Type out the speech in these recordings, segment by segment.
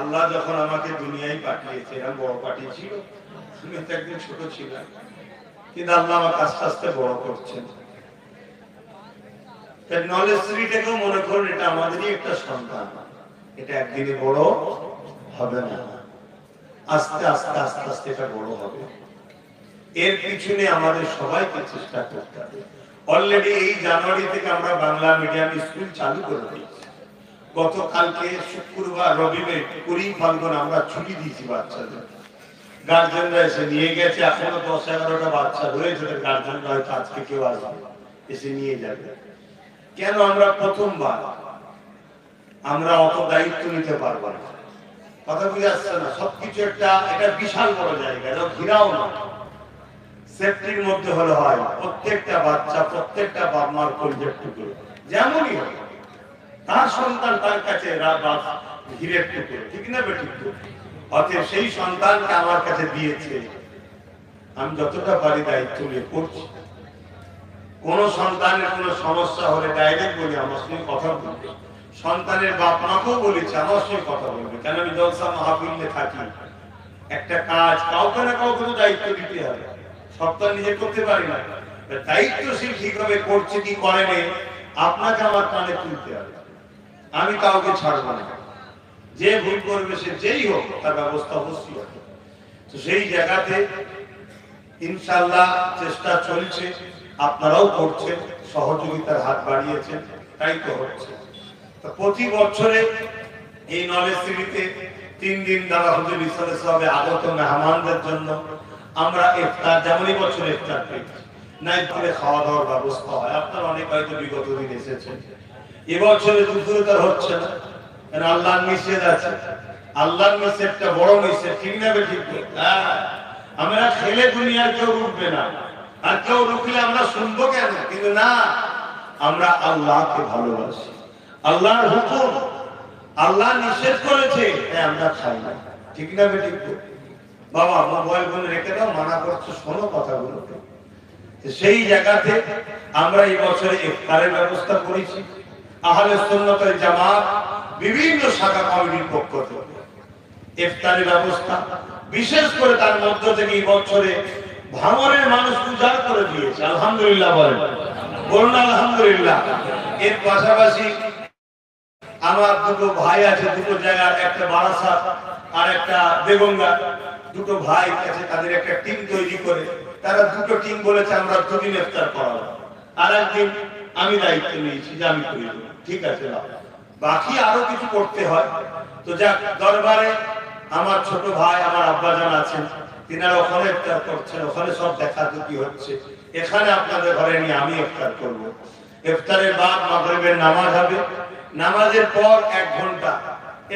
আল্লাহ যখন আমাকে দুনিয়ায় পাঠিয়েছে, এরা বড় পাঠিয়েছিল, তুমি তো একদিন ছোট ছিল, কিন্তু আল্লাহ আমাকে আস্তে আস্তে বড় করছেন। নলেজ সিটিটাকেও মনে করুন এটা আমাদেরই একটা সন্তান, এটা একদিনে বড় হবে না, আস্তে আস্তে আস্তে আস্তে এটা বড় হবে। এর পিছনে আমাদের সবাইকে চেষ্টা করতে হবে। অলরেডি এই জানুয়ারি থেকে আমরা বাংলা মিডিয়াম স্কুল চালু করে দিয়েছি। গতকালকে শুক্রবার রবিবার 20 ফাল্গুন আমরা ছুটি দিয়েছি বাচ্চাদের, গার্জেনরা এসে নিয়ে গেছে। এখনো 10-11টা বাচ্চা রয়েছে, গার্জেনরা হয়তো আজকে কেউ আসবে, এসে নিয়ে যাবে। কেন? আমরা প্রথমবার, আমরা অত দায়িত্ব নিতে পারবো না। কথা বুঝে আসছে না? সবকিছু এটা বিশাল বড় জায়গা, এটা ঘিরাও না, সেফটির মধ্যে হলে হয়। প্রত্যেকটা বাচ্চা, প্রত্যেকটা বাপ মার কলিজার টুকরো, যেমনই হয় তার সন্তান তার কাছে ঘিরের টুকরো, ঠিক না বেঠিক? অতএব সেই সন্তানকে আমার কাছে দিয়েছে, আমি যতটা পারি দায়িত্ব নিয়ে করছি। কোন সন্তানের কোন সমস্যা হলে ডাইরেক্ট বলি আমার সঙ্গে কথা বলবে। সন্তানের বাপ মাকেও বলেছে আমার সঙ্গে কথা বলবে। কেন? আমি জলসা মাহফিলে থাকি, একটা কাজ কাউকে না কাউকে তো দায়িত্ব দিতে হবে, সবটা নিজে করতে পারি না। দায়িত্বশীল ঠিকভাবে করছে কি করেনি আপনাকে আমার কানে তুলতে হবে। আমি কাউকে ছাড়বো না, যে ভুল করবে সে যেই হোক তার ব্যবস্থা অবশ্যই হবে। তো সেই জায়গাতে ইনশাআল্লাহ চেষ্টা চলছে, আপনারাও করছেন, সহযোগিতার হাত বাড়িয়েছেন, তাই তো হচ্ছে। তো প্রতি বছরে এই নলেজ সিটিতে 3 দিন দ্বারা হুজুর ইসলামের সাথে আগত মেহমানদের জন্য আমরা ইফতার, যেমনই বছর ইফতার পেয়েছি, নাই করে খাওয়া দাওয়ার ব্যবস্থা হয়। আপনারা অনেক হয়তো বিগত দিন এসেছেন, এবছরে দুপুরে তার হচ্ছে না, কারণ আল্লাহর নিষেধ আছে। আল্লাহর নিষেধটা বড় নিষেধ, ঠিক না ঠিক? আমরা খেলে দুনিয়ার কেউ রুখবে না, আর কেউ রুখলে আমরা শুনবো কেন? কিন্তু না, আমরা আল্লাহকে ভালোবাসি, আল্লাহর হুকুম, আল্লাহ নিষেধ করেছে তাই আমরা খাই না, ঠিক না ঠিক? বাবা মোবাইল ফোন রেখে দাও, মানা করছো, শোনো কথাগুলো। সেই জায়গাতে আমরা এই বছরে ইফতারের ব্যবস্থা করেছি। আহলে সুন্নাত ওয়াল জামাত বিভিন্ন শাখা কমিটির পক্ষ থেকে ইফতারের ব্যবস্থা, বিশেষ করে তার মধ্য থেকে এই বছরে ভাঙনের মানুষ উজাড় করে দিয়েছে। আলহামদুলিল্লাহ বলুন আলহামদুলিল্লাহ। এর পাশাপাশি আমার দুটো ভাই আছে, দুটো জায়গার, একটা বারাসাত আর একটা বেগঙ্গা, দুটো ভাই আছে, তাদের একটা টিম তৈরি করে তারা দুটো টিম বলেছে আমরা 2 দিন ইফতার করাবো। আর একদিন আমি দায়িত্ব নিয়েছি যে আমি করি, ঠিক আছে। বাকি আরো কিছু করতে হয়। তো যাক, দরবারে আমার ছোট ভাই, আমার আব্বাজান আছেন, তিনারা ওখানে ইফতার করছেন, ওখানে সব দেখাদেখি হচ্ছে। এখানে আপনাদের ঘরে নিয়ে আমি ইফতার করব। ইফতারের বাদ মাগরিবের নামাজ হবে, নামাজের পর 1 ঘন্টা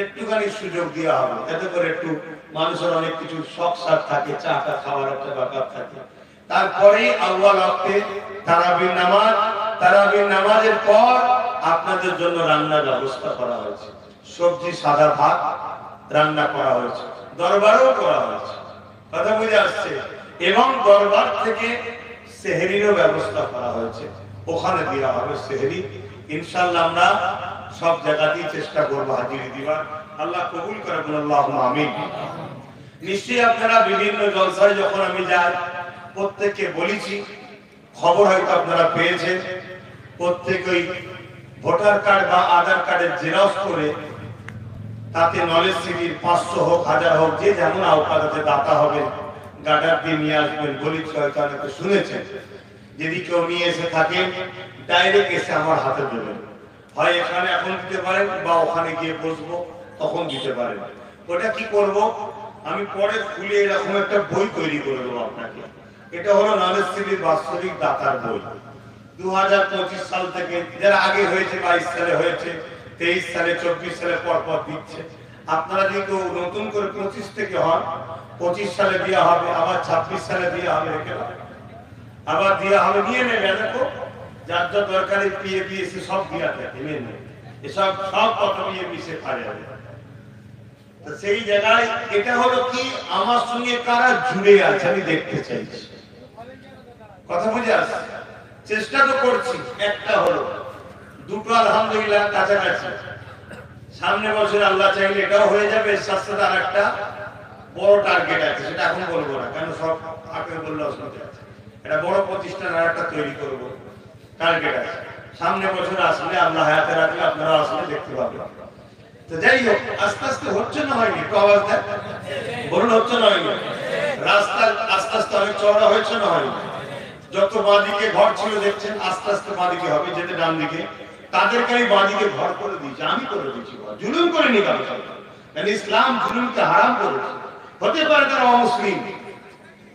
একটুখানি সুযোগ দেওয়া হবে, এতে করে একটু মানুষের অনেক কিছু শখ সাথ থাকে, চাটা খাওয়ার একটা ব্যাপার থাকে। তারপরে আউয়াল ওয়াক্তে তারাবির নামাজ, তারাবির নামাজের পর আপনাদের জন্য রান্নার ব্যবস্থা করা হয়েছে। সবজি, সাদা ভাত রান্না করা হয়েছে, দরবারেও করা হয়েছে, কথা বুঝে আসছে। এবং দরবার থেকে সেহরিরও ব্যবস্থা করা হয়েছে, ওখানে দেওয়া হবে সেহরি। ইনশাআল্লাহ আমরা সব জায়গাতেই চেষ্টা করবো হাজিরি দিবার। আল্লাহ কবুল করে বলুন আল্লাহুম্মা আমিন। নিশ্চয়ই আপনারা বিভিন্ন জলসায় যখন আমি যাই, প্রত্যেককে বলেছি, খবর হয়তো আপনারা পেয়েছেন, প্রত্যেকেই ভোটার কার্ড বা আধার কার্ডের জেরক্স করে তাতে নলেজ সিটির 500 হোক 1000 হোক, যে যেমন আওকাতে দাতা হবে, গার্ডার দিয়ে নিয়ে আসবেন বলেছি, হয়তো অনেকে শুনেছেন। যদি কেউ নিয়ে এসে থাকেন, ডাইরেক্ট এসে আমার হাতে দেবেন, হয় এখানে এখন দিতে পারেন বা ওখানে গিয়ে বসবো তখন দিতে পারেন। ওটা কি করব, আমি পরে খুলে এরকম একটা বই তৈরি করে দেবো আপনাকে। এটা হলো নলেজ সিটির বাৎসরিক দাতার বই। 2025 সাল থেকে, যারা আগে হয়েছে 22 সালে হয়েছে, 23 সালে, 24 সালে পর পর দিচ্ছে। আপনারা যদি কেউ নতুন করে 25 থেকে হন, 25 সালে দেওয়া হবে, আবার 26 সালে দেওয়া হবে, আবার দেওয়া হবে, নিয়ে নেবে। দেখো যার যা দরকারি পিএসি সব দেওয়া থাকে, নিয়ে নেবে। এসব সব কথা নিয়ে মিশে পারে যাবে। তো সেই জায়গায় এটা হলো কি, আমার সঙ্গে কারা জুড়ে আছে আমি দেখতে চাইছি, কথা বুঝে আসছে। চেষ্টা তো করছি, একটা হলো, দুটো আলহামদুলিল্লাহ কাছাকাছি। সামনে বছর আল্লাহ চাইলে এটাও হয়ে যাবে। সাথে আর একটা বড় টার্গেট আছে, সেটা এখন বলবো না, কেন সব আগে বললে অসুবিধা আছে। এটা বড় প্রতিষ্ঠান আর একটা তৈরি করবো, টার্গেট আছে। সামনে বছর আসলে আল্লাহ হায়াতে রাখলে আপনারা আসলে দেখতে পাবেন। তো যাই হোক, আস্তে আস্তে হচ্ছে না হয়নি? একটু আওয়াজ দেন, বলুন হচ্ছে না হয়নি? রাস্তা আস্তে আস্তে অনেক চওড়া হয়েছে না হয়নি? যত বাঁদিকে ঘর ছিল দেখছেন, আস্তে আস্তে বাঁদিকে হবে, যেতে ডান দিকে তাদেরকে আমি বাঁদিকে ঘর করে দিয়েছি, আমি করে দিয়েছি। জুলুম করিনি কারো সাথে, কারণ ইসলাম জুলুমকে হারাম করেছে। হতে পারে তারা অমুসলিম,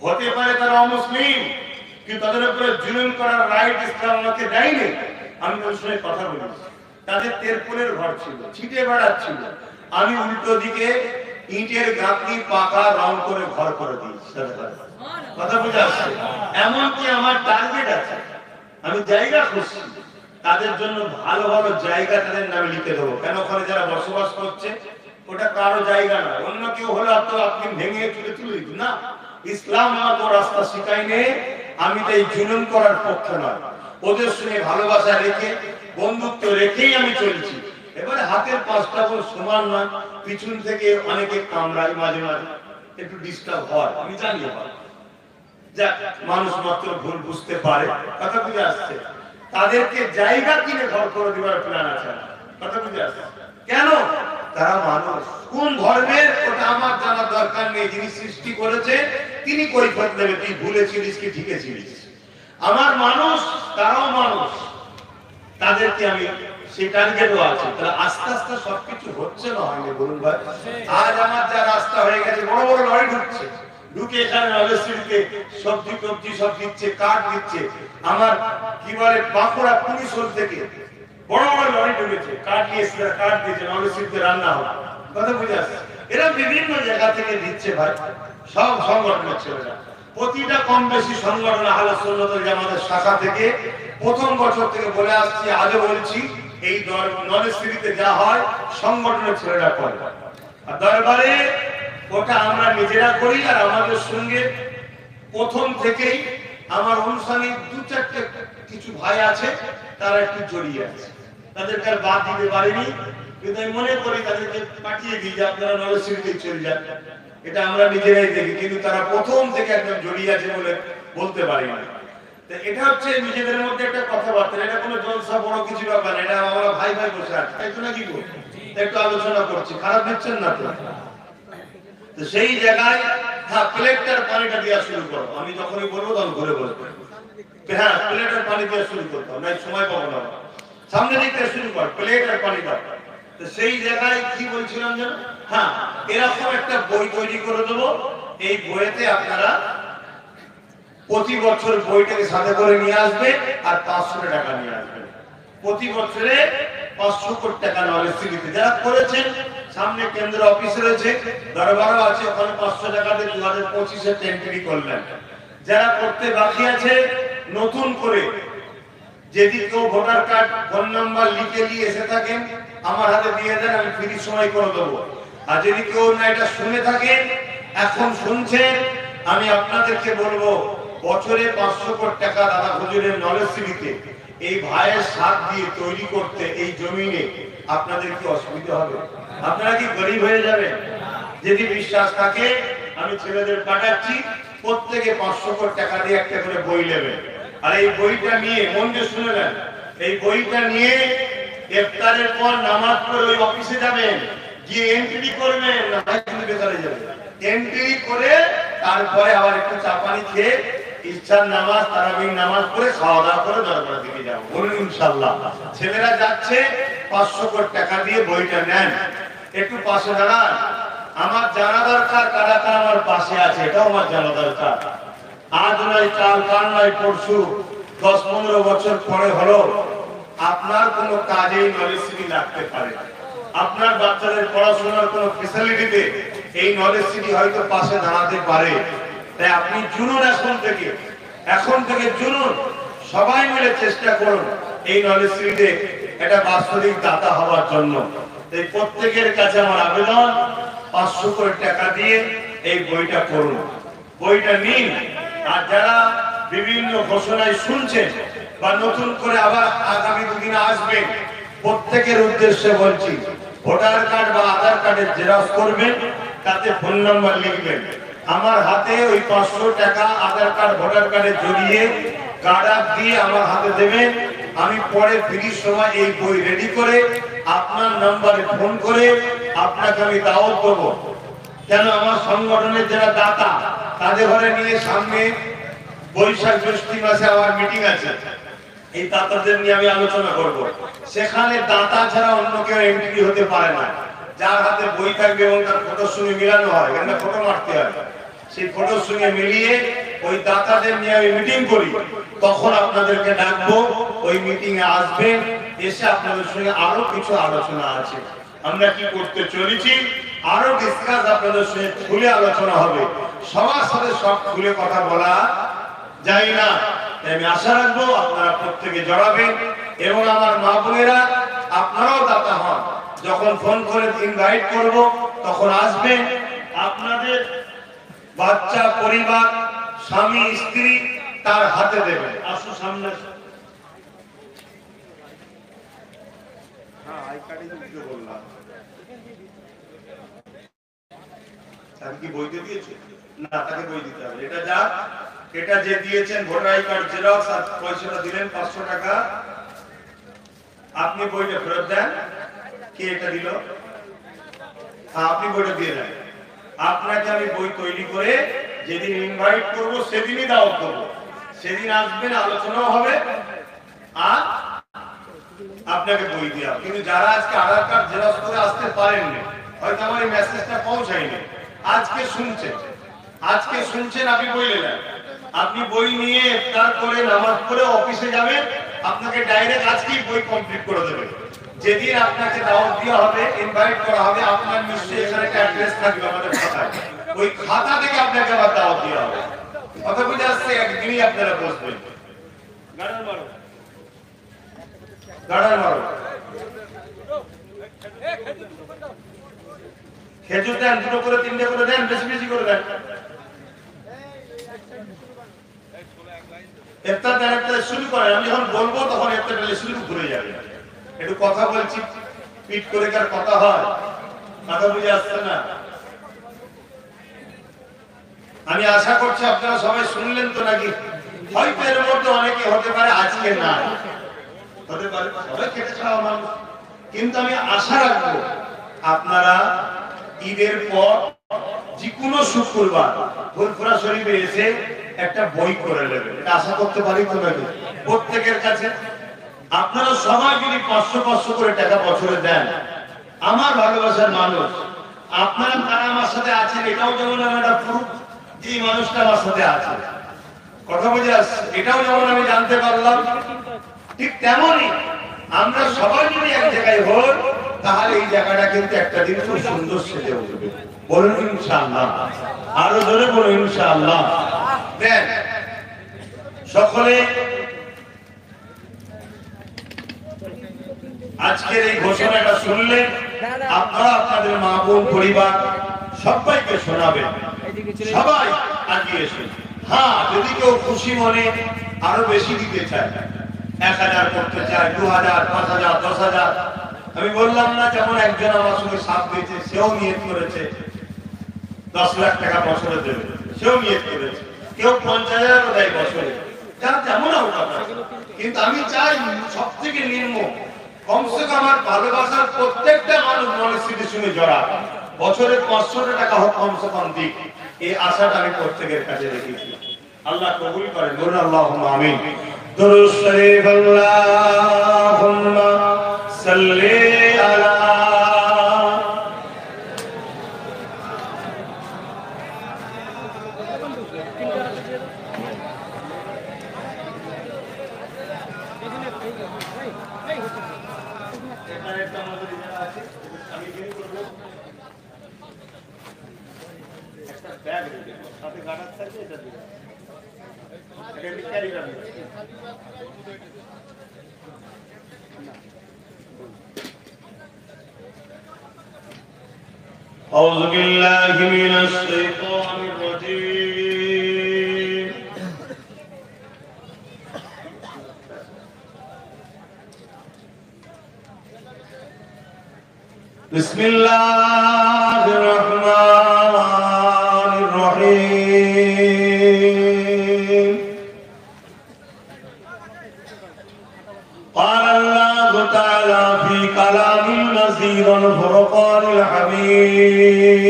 হতে পারে তারা অমুসলিম, কিন্তু তাদের উপরে জুলুম করার রাইট ইসলাম আমাকে দেয়নি। আমি ওই সময় কথা বলেছি, তাদের তেরপোলের ঘর ছিল, ছিটে বেড়াচ্ছিল, আমি উল্টো দিকে ইটের গাঁথনি পাকা রং করে ঘর করে দিয়েছি। কথা বুঝে আসছে? এমনকি আমার টার্গেট আছে, আমি জায়গা খুঁজছি তাদের জন্য, ভালো ভালো জায়গা তাদের নামে লিখে দেবো। কেন? ওখানে যারা বসবাস করছে ওটা কারো জায়গা না, অন্য কেউ হলে আপনি ভেঙে তুলে তুলে দিত না। ইসলাম আমাকে রাস্তা শিখায়নি, আমি তাই জুলুম করার পক্ষে নয়। ওদের সঙ্গে ভালোবাসা রেখে, বন্ধুত্ব রেখেই আমি চলছি। এবারে হাতের পাঁচটা বোন সমান নয়, পিছন থেকে অনেকে কামড়ায়, মাঝে মাঝে একটু ডিস্টার্ব হয়, আমি জানি হয়, যাক মানুষ মাত্র ভুল বুঝতে পারে। কথা বুঝে আসছে? তাদেরকে জায়গা কিনে ঘর করে দেওয়ার প্ল্যান আছে। কথা বুঝে আসছে? কেন? তারা মানুষ, কোন ধর্মের ওটা আমার জানার দরকার নেই। যিনি সৃষ্টি করেছে তিনি কৈফিয়ত দেবে, তুই ভুলেছিলিস কি ঠিকই ছিলিস। আমার মানুষ, তারাও মানুষ, তাদেরকে আমি সেই টার্গেটও আছে। তাহলে আস্তে আস্তে সবকিছু হচ্ছে না হয়নি? বলুন ভাই, আজ আমার যা রাস্তা হয়ে গেছে, বড় বড় লরি ঢুকছে, ঢুকে এখানে নলেজকে সবজি টবজি সব দিচ্ছে, কাঠ দিচ্ছে। আমার কি বলে বাঁকুড়া পুলিশ থেকে বড় বড় লরি ঢুকেছে, কাঠ দিয়েছে, কাঠ দিয়েছে, নলেজকে রান্না হবে। কথা বুঝে আসছে? এরা বিভিন্ন জায়গা থেকে দিচ্ছে ভাই, সব সংগঠনের ছেলেরা। প্রতিটা কম বেশি সংগঠন আহলে সুন্নাত ওয়াল জামাতের শাখা থেকে প্রথম বছর থেকে বলে আসছি, আজও বলছি, এই নলেজকে যা হয় সংগঠনের ছেলেরা করে। আর দরবারে ওটা আমরা নিজেরা করি। আর আমাদের সঙ্গে প্রথম থেকেই আমার অনুষ্ঠানে দু চারটে কিছু ভাই আছে, তারা একটু জড়িয়ে আছে, তাদেরকে আর বাদ দিতে পারিনি। কিন্তু আমি মনে করি তাদেরকে পাঠিয়ে দিই যে আপনারা নলেজকে চলে যান, এটা আমরা নিজেরাই দেখি। কিন্তু তারা প্রথম থেকে একদম জড়িয়ে আছে বলে বলতে পারি না। এটা হচ্ছে নিজেদের মধ্যে একটা কথাবার্তা, এটা কোনো জলসা বড় কিছু ব্যাপার, এটা আমরা ভাই ভাই বসে আছি, তাই তো নাকি? একটু আলোচনা করছি, খারাপ দিচ্ছেন না তো? সেই জায়গায় হ্যাঁ, প্লেটটার পানিটা দেওয়া শুরু করো। আমি যখনই বলবো তখন ঘুরে বলবো, হ্যাঁ প্লেটের পানি দেওয়া শুরু করতে হবে, সময় পাবো না। সামনে দিকটা শুরু কর, প্লেট আর পানি দাও। তো সেই জায়গায় কি বলছিলাম যেন, হ্যাঁ এরকম একটা বই তৈরি করে দেবো। এই বইতে আপনারা প্রতি বছর বইটাকে সাথে করে নিয়ে আসবে আর 500 টাকা নিয়ে আসবে। প্রতি বছরে 500 কোটি টাকা নলেজ সিটিতে যারা করেছেন, সামনে কেন্দ্র অফিস রয়েছে, দরবারও আছে, ওখানে 500 টাকাতে 2025-এ এন্ট্রি করলেন। যারা করতে বাকি আছে নতুন করে, যদি কেউ ভোটার কার্ড ফোন নাম্বার লিখে নিয়ে এসে থাকেন আমার হাতে দিয়ে দেন, আমি ফ্রি সময় করে দেবো। আর যদি কেউ না এটা শুনে থাকেন, এখন শুনছেন, আমি আপনাদেরকে বলবো বছরে 500 কোটি টাকা দাদা হুজুরের নলেজ সিটিতে এই ভাইয়ের সাথ দিয়ে তৈরি করতে এই জমিনে আপনাদের কি অসুবিধা হবে? আপনারা কি গরিব হয়ে যাবেন? যদি বিশ্বাস থাকে আমি ছেলেদের পাঠাচ্ছি, প্রত্যেকে 500 কোটি টাকা দিয়ে একটা করে বই নেবে। আর এই বইটা নিয়ে মন দিয়ে শুনে নেন, এই বইটা নিয়ে ইফতারের পর নামাজ পড়ে ওই অফিসে যাবেন, গিয়ে এন্ট্রি করবেন, বেকারে যাবেন, এন্ট্রি করে তারপরে আবার একটু চা পানি খেয়ে ইচ্ছার নামাজ, তারাবির নামাজ পড়ে খাওয়া দাওয়া করে দরবারের দিকে যাবো। বলুন ইনশাআল্লাহ। ছেলেরা যাচ্ছে 500 কোটি টাকা দিয়ে বইটা নেন, একটু পাশে দাঁড়ান। আমার জানা দরকার কারা কারা আমার পাশে আছে, এটাও আমার জানা দরকার। আজ নয় কাল, কাল নয় পরশু, 10-15 বছর পরে হলো আপনার কোনো কাজেই নলেজ সিটি লাগতে পারে, আপনার বাচ্চাদের পড়াশোনার কোনো ফ্যাসিলিটিতে এই নলেজ সিটি হয়তো পাশে দাঁড়াতে পারে। তাই আপনি জুনুন, এখন থেকে জুনুন, সবাই মিলে চেষ্টা করুন এই নলেজ সিটিতে একটা বাস্তবিক দাতা হওয়ার জন্য। এই প্রত্যেকের কাছে আমার আবেদন, 500 কোটি টাকা দিয়ে এই বইটা করুন, বইটা নিন। আর যারা বিভিন্ন ঘোষণায় শুনছেন বা নতুন করে আবার আগামী দুদিনে আসবেন, প্রত্যেকের উদ্দেশ্যে বলছি ভোটার কার্ড বা আধার কার্ডের জেরক্স করবেন, তাতে ফোন নাম্বার লিখবেন। আমার হাতে ওই 500 টাকা আধার কার্ড ভোটার কার্ডে জড়িয়ে কার্ড দিয়ে আমার হাতে দেবেন। আমি পরে ফ্রি সময় এই বই রেডি করে আপনার নাম্বারে ফোন করে আপনাকে আমি দাওয়াত দেবো। কেন আমার সংগঠনের যারা দাতা তাদের ঘরে নিয়ে সামনে বৈশাখ জ্যৈষ্ঠ মাসে আমার মিটিং আছে, এই দাতাদের নিয়ে আমি আলোচনা করব। সেখানে দাতা ছাড়া অন্য কেউ এন্ট্রি হতে পারে না। যার হাতে বই থাকবে এবং তার ফটোর সঙ্গে মিলানো হয়, এখানে ফটো মারতে হয়, সেই ফটোর সঙ্গে মিলিয়ে ওই দাতাদের নিয়ে আমি মিটিং করি। তখন আপনাদেরকে ডাকবো, ওই মিটিং এ আসবেন, এসে আপনাদের সঙ্গে আরো কিছু আলোচনা আছে। আমরা কি করতে চলেছি আরো ডিসকাস আপনাদের সঙ্গে খুলে আলোচনা হবে। সবার সাথে সব খুলে কথা বলা যায় না। আমি আশা রাখবো আপনারা প্রত্যেকে জড়াবেন এবং আমার মা বোনেরা আপনারাও দাতা হন। যখন ফোন করে ইনভাইট করব তখন আসবেন। আপনাদের বাচ্চা, পরিবার, স্বামী, স্ত্রী তার হাতে দেবেন। আসো সামনে। হ্যাঁ, আই কার্ডে দিতে বললাম। তাকে কি বইতে দিয়েছে? না, তাকে বই দিতে হবে। এটা যা, এটা যে দিয়েছেন ভোটার আই কার্ড জেরক্স আর পয়সাটা দিলেন 500 টাকা, আপনি বইটা ফেরত দেন। কে এটা দিল? আপনি বইটা দিয়ে দেন। আপনাকে আমি বই তৈরি করে যেদিন ইনভাইট করব সেদিনই দাওয়াত দেব। সেদিন আসবেন, আলোচনাও হবে আর আপনাকে বই দেওয়া। কিন্তু যারা আজকে আধার কার্ড জেরক্স করে আসতে পারেননি, হয়তো আমার এই মেসেজটা পৌঁছায়নি, আজকে শুনছেন আপনি বই নেবেন। আপনি বই নিয়ে ইফতার করে নামাজ পড়ে অফিসে যাবেন, আপনাকে ডাইরেক্ট আজকেই বই কমপ্লিট করে দেবে। যেদিন আপনাকে দাওয়াত দেওয়া হবে, ইনভাইট করা হবে, আপনার নিশ্চয়ই এখানে একটা অ্যাড্রেস থাকবে আমাদের খাতায়, ওই খাতা থেকে আপনাকে আবার দাওয়াত দেওয়া হবে। কথা বুঝে আসছে? একদিনই আপনারা বসবেন। গাড়ার মারো, গাড়ার মারো। খেজুর দেন, 2 করে 3টে করে দেন, বেশি বেশি করে দেন। ইফতার দেন, ইফতার শুরু করেন। আমি যখন বলবো তখন ইফতার শুরু ঘুরে যাবে। একটু কথা বলছি, পিট করে কার কথা হয়? কথা বুঝে আসছে না? আমি আশা করছি আপনারা সবাই শুনলেন তো নাকি? হয়তো এর মধ্যে অনেকে হতে পারে আজকে না, হতে পারে সবাই খেটে খাওয়া মানুষ, কিন্তু আমি আশা রাখবো আপনারা ঈদের পর যে কোনো শুক্রবার ফুরফুরা শরীফে এসে একটা বই করে নেবেন। এটা আশা করতে পারি তো নাকি? প্রত্যেকের কাছে আপনারা সবাই যদি 500 করে টাকা বছরে দেন, আমার ভালোবাসার মানুষ আপনারা তারা আমার সাথে আছেন, এটাও যেমন একটা প্রুফ যে এই মানুষটা আমার সাথে আছে। কথা বুঝে আসছে? এটাও যেমন আমি জানতে পারলাম, ঠিক তেমনই আমরা সবাই যদি এক জায়গায় হই, তাহলে এই জায়গাটা কিন্তু একটা দিন খুব সুন্দর সেজে উঠবে। বলুন ইনশাআল্লাহ, আরো জোরে বলুন ইনশাআল্লাহ। দেন সকলে আজকের এই ঘোষণাটা শুনলেন, আপনারা আপনাদের মা বোন পরিবার সবাইকে শোনাবেন। সবাই আগিয়ে এসে, হ্যাঁ, যদি কেউ খুশি মনে আরো বেশি দিতে চায়, 1000 করতে চায়, 2000, 5000, 10000, আমি বললাম না যেমন একজন আমার সঙ্গে সাথ দিয়েছে, সেও নিয়ত করেছে 10 লাখ টাকা বছরে দেবে, সেও নিয়ত করেছে। কেউ 50,000 দেয় বছরে, যার যেমন আওকাত আছে। কিন্তু আমি চাই সব থেকে নিম্ন, কমসে কম আমার ভালোবাসার প্রত্যেকটা মানুষ মনস্থিতির সঙ্গে জড়া, বছরে 500 টাকা হোক কমসে কম দিক, এই আশাটা আমি প্রত্যেকের কাছে রেখেছি। আল্লাহ কবুল করেন, বলুন আল্লাহুম্মা আমিন। দুরূদ শরীফ, আল্লাহুম্মা সাল্লি আলা أعوذ بالله من الشيطان الرجيم. বিসমিল্লাহির রহমানির রহিম। قال الله تعالى في كلام المزيد والفرقان الحميد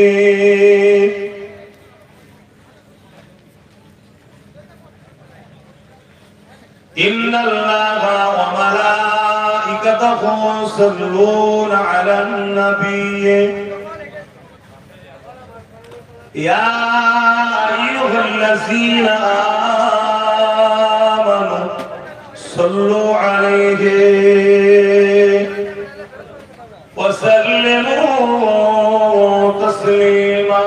إن الله وملائكته يصلون على النبي يا أيها الذين آمنوا صلوا عليه وسلموا تسليما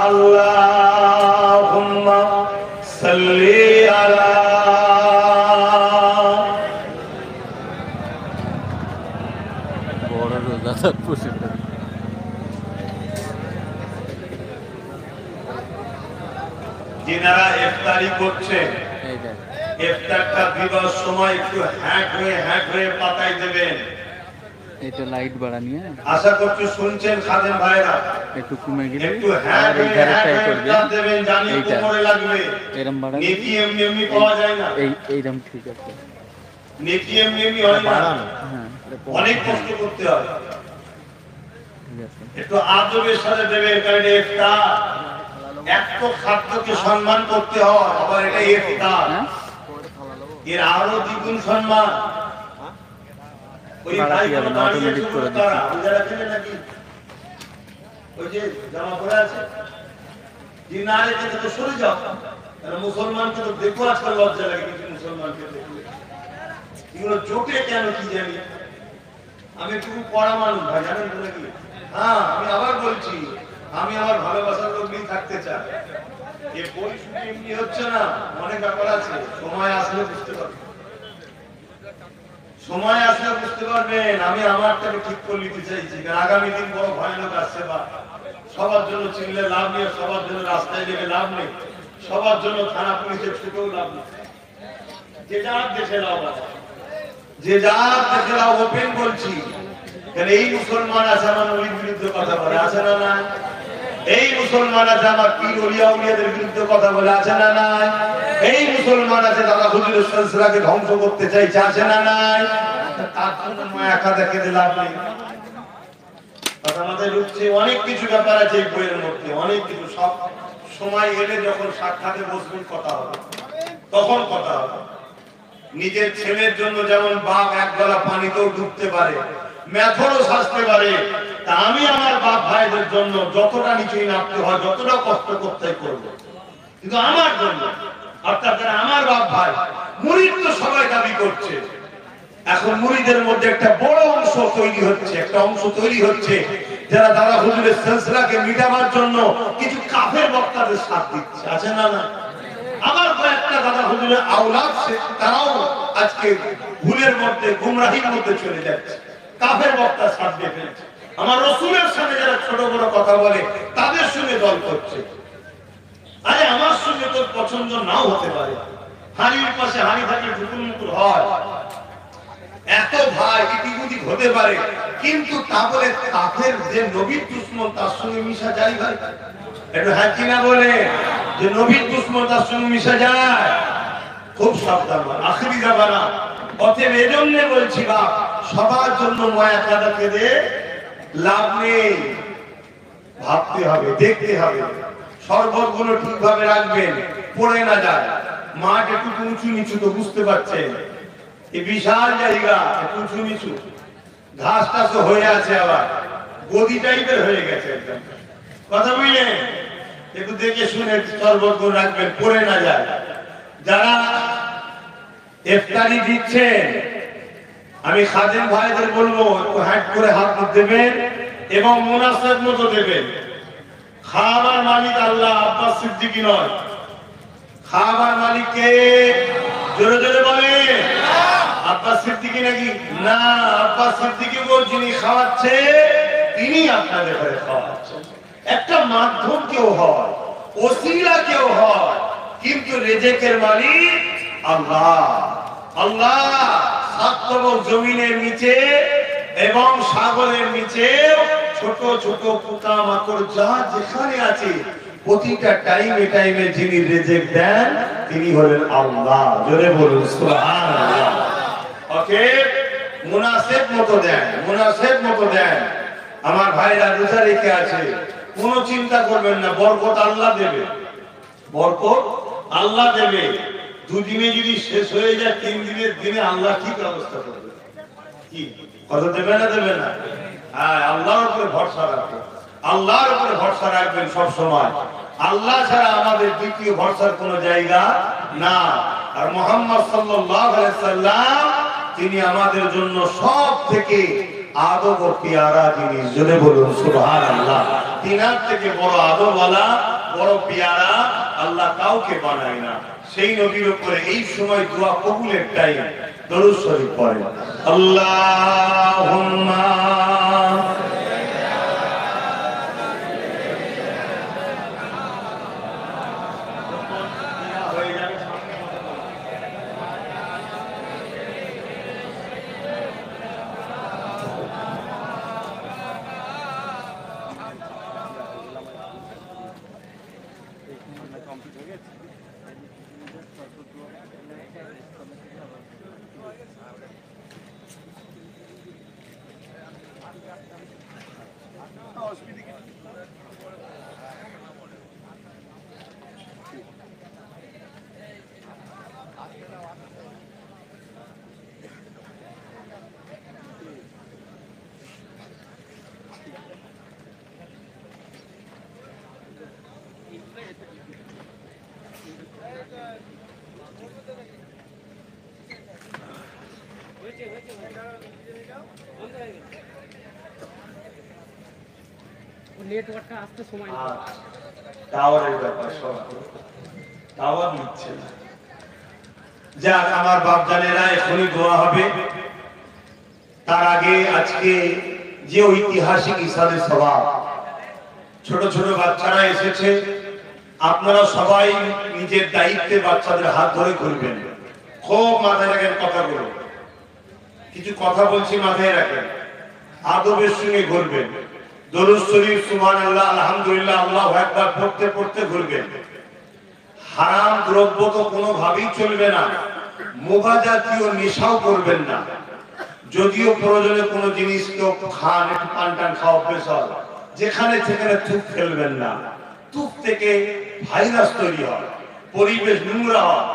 اللهم صل على যিনারা ইফতারি করছেন ইফতারটা দিবার সময় একটু হ্যাক হয়ে পাতাই দেবেন। এটা লাইট বাড়ানিয়ে আশা করছি শুনছেন খাদেম ভাইরা। একটু কমে গেলে একটু হ্যাক হয়ে দেবেন, জানি কোমরে লাগবে। এরম বাড়ান নেকি এমনি পাওয়া যায় না। এইরকম ঠিক আছে, নেকি এমনি হয় না। হ্যাঁ অনেক কষ্ট করতে হয়। ঠিক আছে, একটু আদবের সাথে দেবেন, কারণ ইফতার এক তো খাদ্যকে সম্মান করতে হয়, আবার এটা ইফতার এর আরো দ্বিগুণ সম্মান। ওই ভাই কোন দাঁড়িয়ে আছে বলে তারা বুঝে রাখেন নাকি? ওই যে জামা পরে আছে যে না রেখে তো সরে যাও। কারণ মুসলমানকে তো দেখো আজকাল লজ্জা লাগে, কিছু মুসলমানকে দেখলে এগুলো জোটে কেন কি জানি। আমি একটু পড়া মানুষ ভাই, জানেন তো নাকি? হ্যাঁ, আমি আবার বলছি, আমি আমার ভালোবাসার লোক নিয়ে থাকতে চাই। এই পরিস্থিতি এমনি হচ্ছে না, অনেক ব্যাপার আছে। সময় আসলে বুঝতে পারবেন, সময় আসলে বুঝতে পারবেন। আমি আমারটাকে ঠিক করে নিতে চাইছি, কারণ আগামী দিন বড় ভয়ানক আসছে। বা সবার জন্য চিনলে লাভ নেই, সবার জন্য রাস্তায় নেমে লাভ নেই, সবার জন্য থানা পুলিশে ছুটেও লাভ নেই। যে যার দেশে লাভ আছে, যে যার দেশে লাভ ওপেন বলছি। এই মুসলমান আছে আমার নবীর বিরুদ্ধে কথা বলে, আছে না না? এই মুসলমান আছে আমার পীর ওলিয়া উলিয়াদের বিরুদ্ধে কথা বলে, আছে না নাই? এই মুসলমান আছে দাদা হুজুরের সিলসিলাকে ধ্বংস করতে চাইছে, আছে না নাই? তার জন্য একা দেখে লাভ নেই। কথা মাথায় ঢুকছে। অনেক কিছু ব্যাপার আছে এই বইয়ের মধ্যে, অনেক কিছু। সব সময় এলে যখন সাক্ষাতে বসবেন কথা হবে, তখন কথা হবে। নিজের ছেলের জন্য যেমন বাপ এক গলা পানিতেও ডুবতে পারে, মেথরও সাজতে পারে, তা আমি আমার বাপ ভাইদের জন্য যতটা নিচেই নামতে হয়, যতটা কষ্ট করতে করবো, কিন্তু আমার জন্য, অর্থাৎ আমার বাপ ভাই। মুরিদ তো সবাই দাবি করছে। এখন মুরিদের মধ্যে একটা বড় অংশ তৈরি হচ্ছে, যারা দাদা হুজুরের সিলসিলাকে মিটাবার জন্য কিছু কাফের বক্তাদের সাথ দিচ্ছে, আছে না না? আবার কয়েকটা দাদা হুজুরের আওলাদ তারাও আজকে ভুলের মধ্যে, গুমরাহির মধ্যে চলে যাচ্ছে, কাফের বক্তা সাথ দিয়ে ফেলছে। আমার রসুলের সামনে যারা ছোট বড় কথা বলে তাদের সঙ্গে দল করছে। আরে আমার সঙ্গে তোর পছন্দ নাও হতে পারে, হাড়ির পাশে হাড়ি থাকলে ঢুকুর মুকুর হয়, এত ভাই ইতিগুতি হতে পারে, কিন্তু তা বলে কাফের যে নবীর দুশমন তার সঙ্গে মিশা যায় ভাই? একটু হ্যাঁ কিনা বলে, যে নবীর দুশমন তার সঙ্গে মিশা যায়? খুব সাবধান, আখেরি জামানা। অতএব এজন্য বলছি বা সবার জন্য মায়া কাদা কেঁদে লাভ নেই। ভাবতে হবে, দেখতে হবে, শরবতগুলো ঠিকভাবে রাখবেন, পড়ে না যায়। মাঠ একটু উঁচু নিচু তো বুঝতে পারছেন, এই বিশাল জায়গা, একটু উঁচু নিচু, ঘাস টাস হয়ে আছে, আবার গদি টাইপের হয়ে গেছে একদম। কথা বুঝলেন? একটু দেখে শুনে শরবতগুলো রাখবেন, পড়ে না যায়। যারা ইফতারি দিচ্ছেন, আমি খাদেম ভাইদের বলবো একটু হ্যাট করে হাত দেবেন এবং মুনাসেব মতো দেবেন। খাবার মালিক আল্লাহ, আব্বাস সিদ্দিকী নয়। খাবার মালিক কে? জোরে জোরে বলে। আব্বাস সিদ্দিকী নাকি? না, আব্বাস সিদ্দিকী যিনি খাওয়াচ্ছে তিনি আপনাদের ঘরে খাওয়াচ্ছেন। একটা মাধ্যম কেউ হয়, ওসিলা কেউ হয়, কিন্তু রেজেকের মালিক আল্লাহ। আল্লাহ সাত জমিনের নিচে এবং সাগরের নিচে ছোট ছোট পোকা মাকড় যা যেখানে আছে প্রতিটা টাইমে টাইমে যিনি রিজিক দেন তিনি হলেন আল্লাহ। জোরে বলুন সুবহানাল্লাহ। ওকে, মুনাসিব মতো দেন, মুনাসিব মতো দেন। আমার ভাইরা রোজা রেখে আছে, কোনো চিন্তা করবেন না, বরকত আল্লাহ দেবে, বরকত আল্লাহ দেবে। দুদিনে যদি শেষ হয়ে যায়, 3 দিনের দিনে আল্লাহ ঠিক ব্যবস্থা করবে। কি কথা দেবে না, দেবে না? হ্যাঁ, আল্লাহর উপরে ভরসা রাখবেন, আল্লাহর উপরে ভরসা রাখবেন সব সময়। আল্লাহ ছাড়া আমাদের দ্বিতীয় ভরসার কোনো জায়গা না। আর মুহাম্মদ সাল্লাল্লাহু আলাইহি সাল্লাম তিনি আমাদের জন্য সব থেকে আদব ও পিয়ারা জিনিস। জোরে বলুন সুবহানাল্লাহ। তিনার থেকে বড় আদবওয়ালা, বড় পিয়ারা আল্লাহ কাউকে বানায় না। সেই নবীর উপরে এই সময় দোয়া কবুলের টাইম, দরুদ শরীফ পড়েন। আল্লাহুম্মা নেটওয়ার্কটা আসতে সময় টাওয়ারের ব্যাপার, সব টাওয়ার নিচ্ছে না। যাক আমার বাপজানেরা, এখনই দোয়া হবে। তার আগে আজকে যে ঐতিহাসিক ইসালে সওয়াব, ছোট ছোট বাচ্চারা এসেছে, আপনারা সবাই নিজের দায়িত্বে বাচ্চাদের হাত ধরে করবেন। খুব মাথায় রাখেন কথাগুলো, কিছু কথা বলছি মাথায় রাখেন, আদবের সঙ্গে করবেন। দরুদ শরীফ, সুবহানাল্লাহ, আলহামদুলিল্লাহ, আল্লাহু আকবার পড়তে পড়তে ঘুরবেন। হারাম দ্রব্য তো কোনোভাবেই চলবে না, মুভা জাতীয় নেশাও করবেন না। যদিও প্রয়োজনে কোনো জিনিস কেউ খান, একটু পান টান খাওয়া অভ্যেস হয়, যেখানে সেখানে থুক ফেলবেন না। থুক থেকে ভাইরাস তৈরি হয়, পরিবেশ নোংরা হয়।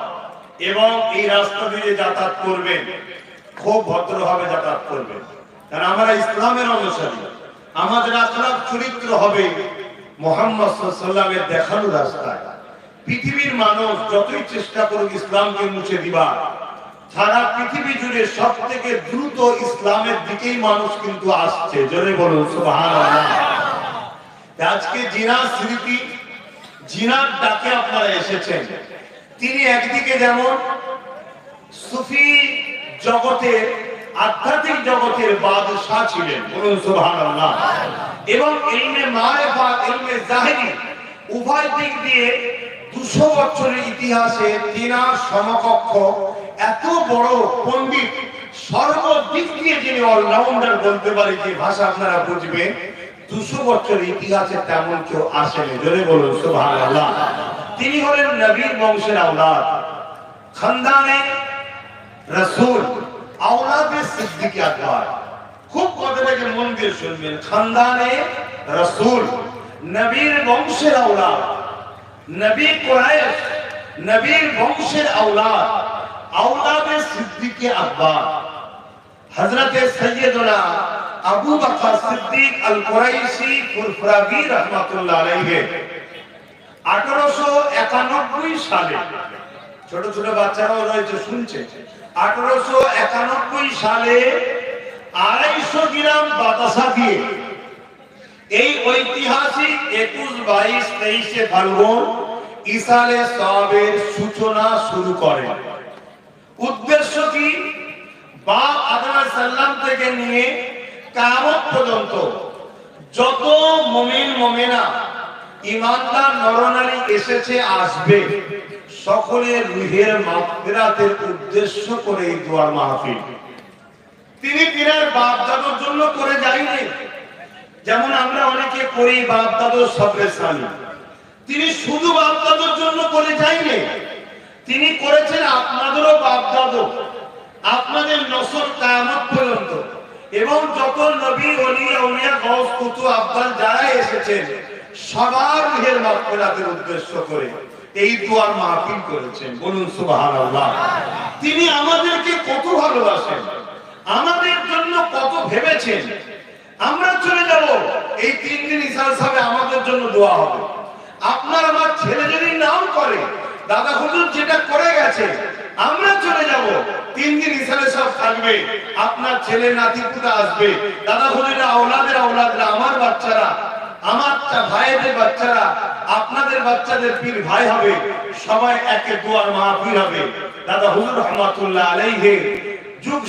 এবং এই রাস্তা দিয়ে যাতায়াত করবেন, খুব ভদ্রভাবে যাতায়াত করবেন, কারণ আমরা ইসলামের অনুসারী। আমাদের আখলাক চরিত্র হবে মুহাম্মদ সাল্লাল্লাহু আলাইহি ওয়াসাল্লামের দেখানো রাস্তায়। পৃথিবীর মানুষ যতই চেষ্টা করুক ইসলামকে মুছে দিবা, সারা পৃথিবী জুড়ে সবথেকে দ্রুত ইসলামের দিকেই মানুষ কিন্তু আসছে। জোরে বলুন সুবহানাল্লাহ। আজকে জিনার স্মৃতি, জিনার ডাকে আপনারা এসেছেন। তিনি একদিকে যেমন সুফি জগতের, আধ্যাত্মিক জগতের বাদশা ছিলেন, বলুন সুবহানাল্লাহ, এবং ইলমে মারিফাত, ইলমে জাহিরি উভয় দিক দিয়ে 200 বছরের ইতিহাসে তিনার সমকক্ষ এত বড় পণ্ডিত, সর্বদিক দিয়ে যিনি অলরাউন্ডার বলতে পারি, যে ভাষা আপনারা বুঝবেন, 200 বছরের ইতিহাসে তেমন কেউ আসেনি। জোরে বলুন সুবহানাল্লাহ। তিনি হলেন নবীর বংশের আওলাদ, খানদানে রাসূল, আওলাদে সিদ্দিক আকবর। খুব কথাটাকে মন দিয়ে শুনবেন, খানদানে রাসূল, নবীর বংশের আওলাদ, নবী কুরাইশ, নবীর বংশের আওলাদ, আওলাদে সিদ্দিক আকবর। হযরতে সৈয়দনা আবু বকর সিদ্দিক আল কুরাইশি ফুরফুরাবি রাহমাতুল্লাহ আলাইহি 1891 সালে, ছোট ছোট বাচ্চারাও রয়েছে শুনছে, 1891 সালে 250 গ্রাম বাতাসা দিয়ে এই ঐতিহাসিক 21, 22, 23 ফাল্গুন ইসালে সওয়াবের সূচনা শুরু করেন। উদ্দেশ্য কি? বাপ আদম আলাইহিস সালাম থেকে নিয়ে কিয়ামত পর্যন্ত যত মুমিন মুমিনা, ঈমানদার নরনারী এসেছে, আসবে, সকলের রূহের মাগফিরাতের উদ্দেশ্য করে এই দোয়ার মাহফিল। তিনি পীরের বাপ দাদুর জন্য করে যায়নি, যেমন আমরা অনেকে করি বাপ দাদুর সবরে সানি। তিনি শুধু বাপ দাদুর জন্য করে যায়নি, তিনি করেছেন আপনাদেরও বাপ দাদু, আপনাদের নসল কিয়ামত পর্যন্ত, এবং যত নবী ওলি আউলিয়া গাউস কুতুব আব্দাল যারা এসেছেন সবার রুহের মাগফিরাতের উদ্দেশ্য করে এই দুয়ার মাহফিল করেছেন। বলুন সুবহানাল্লাহ। তিনি আমাদেরকে কত ভালোবাসেন, আমাদের জন্য কত ভেবেছেন। আমরা চলে যাব এই 3 দিন ইসাল সাহেব আমাদের জন্য দোয়া হবে। আপনার আমার ছেলে যদি নাও করে, দাদা হুজুর যেটা করে গেছে, আমরা চলে যাব 3 দিন ইসালে সব থাকবে, আপনার ছেলে নাতি পুতা আসবে, দাদা হুজুরের আওলাদরা, আমার বাচ্চারা, আমার ভাইদের বাচ্চারা, আপনাদের বাচ্চাদের পীর ভাই হবে, সবাই একে দুয়ার মাহফিল হবে। দাদা হুজুর রহমাতুল্লাহ আলাইহি যুগ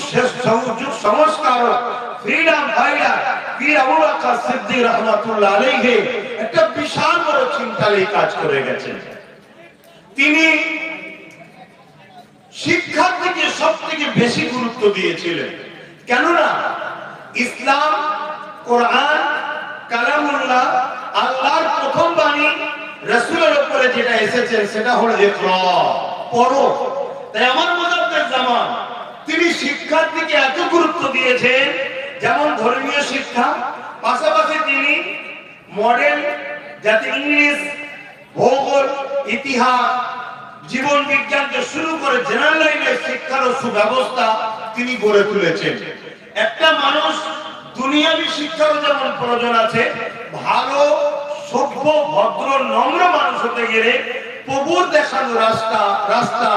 সংস্কারক, ফ্রিডম ফাইটার পীর আবু বকর সিদ্দিক রহমাতুল্লাহ আলাইহি একটা বিশাল বড় চিন্তায় কাজ করে গেছেন। তিনি শিক্ষার দিকে সবথেকে বেশি গুরুত্ব দিয়েছিলেন। কেননা ইসলাম, কোরআন, কালামুল্লাহ, আল্লাহর প্রথম বাণী, রাসূলের উপরে যেটা এসেছে সেটা হলো ইকরা, পড়ো। তাই আমার মুজাদ্দিদ জামান তিনি শিক্ষার দিকে এত গুরুত্ব দিয়েছেন, যেমন ধর্মীয় শিক্ষা, পাশাপাশি তিনি মডেল যাতে ইংলিশ, ভূগোল, ইতিহাস, জীবন বিজ্ঞানকে শুরু করে জেনারেল লাইনের শিক্ষার সুব্যবস্থা তিনি গড়ে তুলেছেন। একটা মানুষ দুনিয়াবী শিক্ষারও যেমন প্রয়োজন আছে, ভালো সভ্য ভদ্র নম্র মানুষ হতে গেলে প্রভুর দেখানো রাস্তা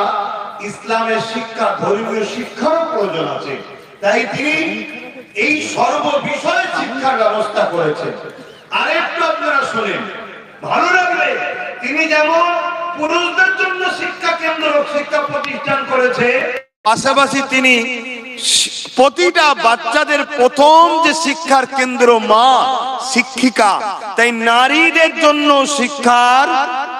ইসলামের শিক্ষা, ধর্মীয় শিক্ষারও প্রয়োজন আছে। তাই তিনি এই সর্ব বিষয়ে শিক্ষার ব্যবস্থা করেছেন। আরেকটু আপনারা শুনেন, ভালো লাগবে, তিনি যেমন পুরুষদের জন্য শিক্ষা কেন্দ্র, শিক্ষা প্রতিষ্ঠান করেছে, পাশাপাশি তিনি প্রতিটা বাচ্চাদের প্রথম যে শিক্ষার কেন্দ্র মা, শিক্ষিকা, তাই নারীদের জন্য শিক্ষার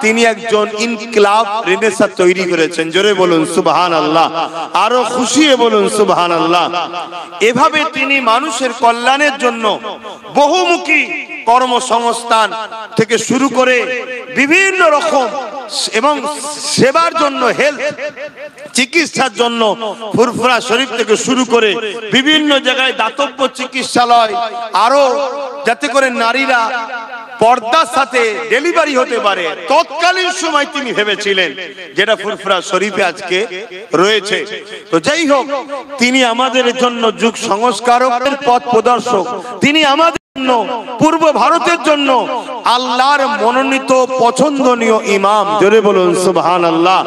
তিনি একজন ইনকিলাব, রেনেসাঁ তৈরি করেছেন। জোরে বলুন সুবহানাল্লাহ, আরো খুশি হয়ে বলুন সুবহানাল্লাহ। এভাবে তিনি মানুষের কল্যাণের জন্য বহুমুখী কর্মসংস্থান থেকে শুরু করে বিভিন্ন রকম এবং সেবার জন্য, হেলথ চিকিৎসার জন্য ফুরফুরা শরীফ থেকে শুরু করে বিভিন্ন জায়গায় দাতব্য চিকিৎসালয়, আরো যাতে করে নারীরা পর্দার সাথে ডেলিভারি হতে পারে, তৎকালীন সময় তিনি ভেবেছিলেন, যেটা ফুরফুরা শরীফে আজকে রয়েছে। তো যাই হোক, তিনি আমাদের জন্য যুগ সংস্কারকের পথ প্রদর্শক, তিনি আমাদের পূর্ব ভারতের জন্য আল্লাহর মনোনীত পছন্দনীয় ইমাম। জোরে বলুন সুবহানাল্লাহ।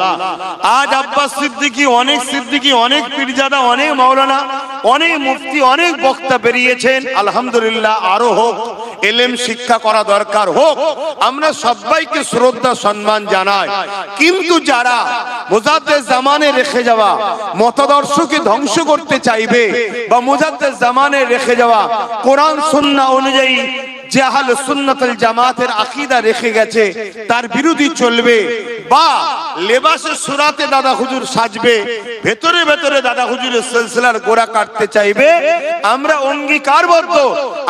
আজ আব্বাস সিদ্দিকী, অনেক পীরজাদা, অনেক মাওলানা, অনেক মুফতি, অনেক বক্তা বেরিয়েছেন। আলহামদুলিল্লাহ, আরো হোক, এলেম শিক্ষা করা দরকার হোক, আমরা সবাইকে শ্রদ্ধা সম্মান জানাই। কিন্তু যারা মুজাদ্দিদ জামানে রেখে যাওয়া মতাদর্শকে ধ্বংস করতে চাইবে, বা মুজাদ্দিদ জামানে রেখে যাওয়া কোরআন সুন্নাহ অনুযায়ী যে আহলে সুন্নাত ওয়াল জামাতের আকীদা রেখে গেছে তার বিরোধী চলবে, বা লেবাসে সুরাতে দাদা হুজুর সাজবে, ভেতরে ভেতরে দাদা হুজুরের সিলসিলার গোড়া কাটতে চাইবে, আমরা অঙ্গীকারবদ্ধ,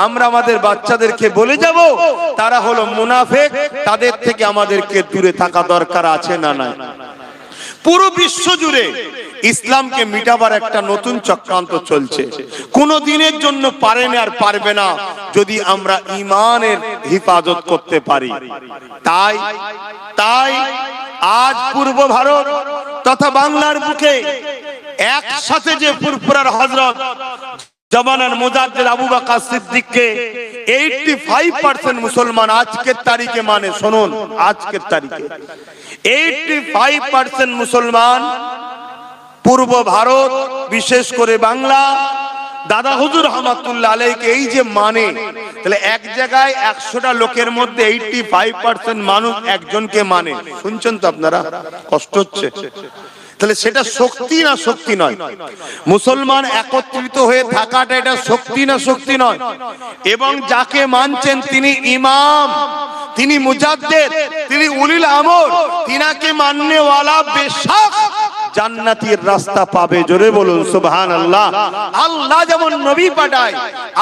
আমরা আমাদের বাচ্চাদেরকে বলে যাব তারা হলো মুনাফিক, তাদের থেকে আমাদেরকে দূরে থাকা দরকার আছে না নাই? পুরো বিশ্ব জুড়ে ইসলামকে মিটাবার একটা নতুন চক্রান্ত চলছে। কোন দিনের জন্য পারেন আর পারবে না যদি আমরা ঈমানের হিফাজত করতে পারি। তাই আজ পূর্ব ভারত তথা বাংলার বুকে একসাথে যে ফুরফুরার হযরত জামানার মুজাদ্দিদ আবু বকর সিদ্দিককে 85% মুসলমান আজকের তারিখে মানে, শুনুন, আজকের তারিখে 85% মুসলমান পূর্ব ভারত, বিশেষ করে বাংলা, দাদা হুজুর রহমাতুল্লাহ আলাইহিকে এই যে মানে, তাহলে এক জায়গায় 100টা লোকের মধ্যে 85% মানুষ একজনকে মানে। শুনছেন তো আপনারা? কষ্ট হচ্ছে? তাহলে সেটা শক্তি না শক্তি নয়? মুসলমান একত্রিত হয়ে থাকাটা এটা শক্তি না শক্তি নয়? এবং যাকে মানছেন তিনি ইমাম, তিনি মুজাদ্দিদ, তিনি উলিল আমর, তিনাকে মাননেওয়ালা বেশক জান্নাতের রাস্তা পাবে। জোরে বলুন সুবহানাল্লাহ। আল্লাহ যেমন নবী পাঠায়,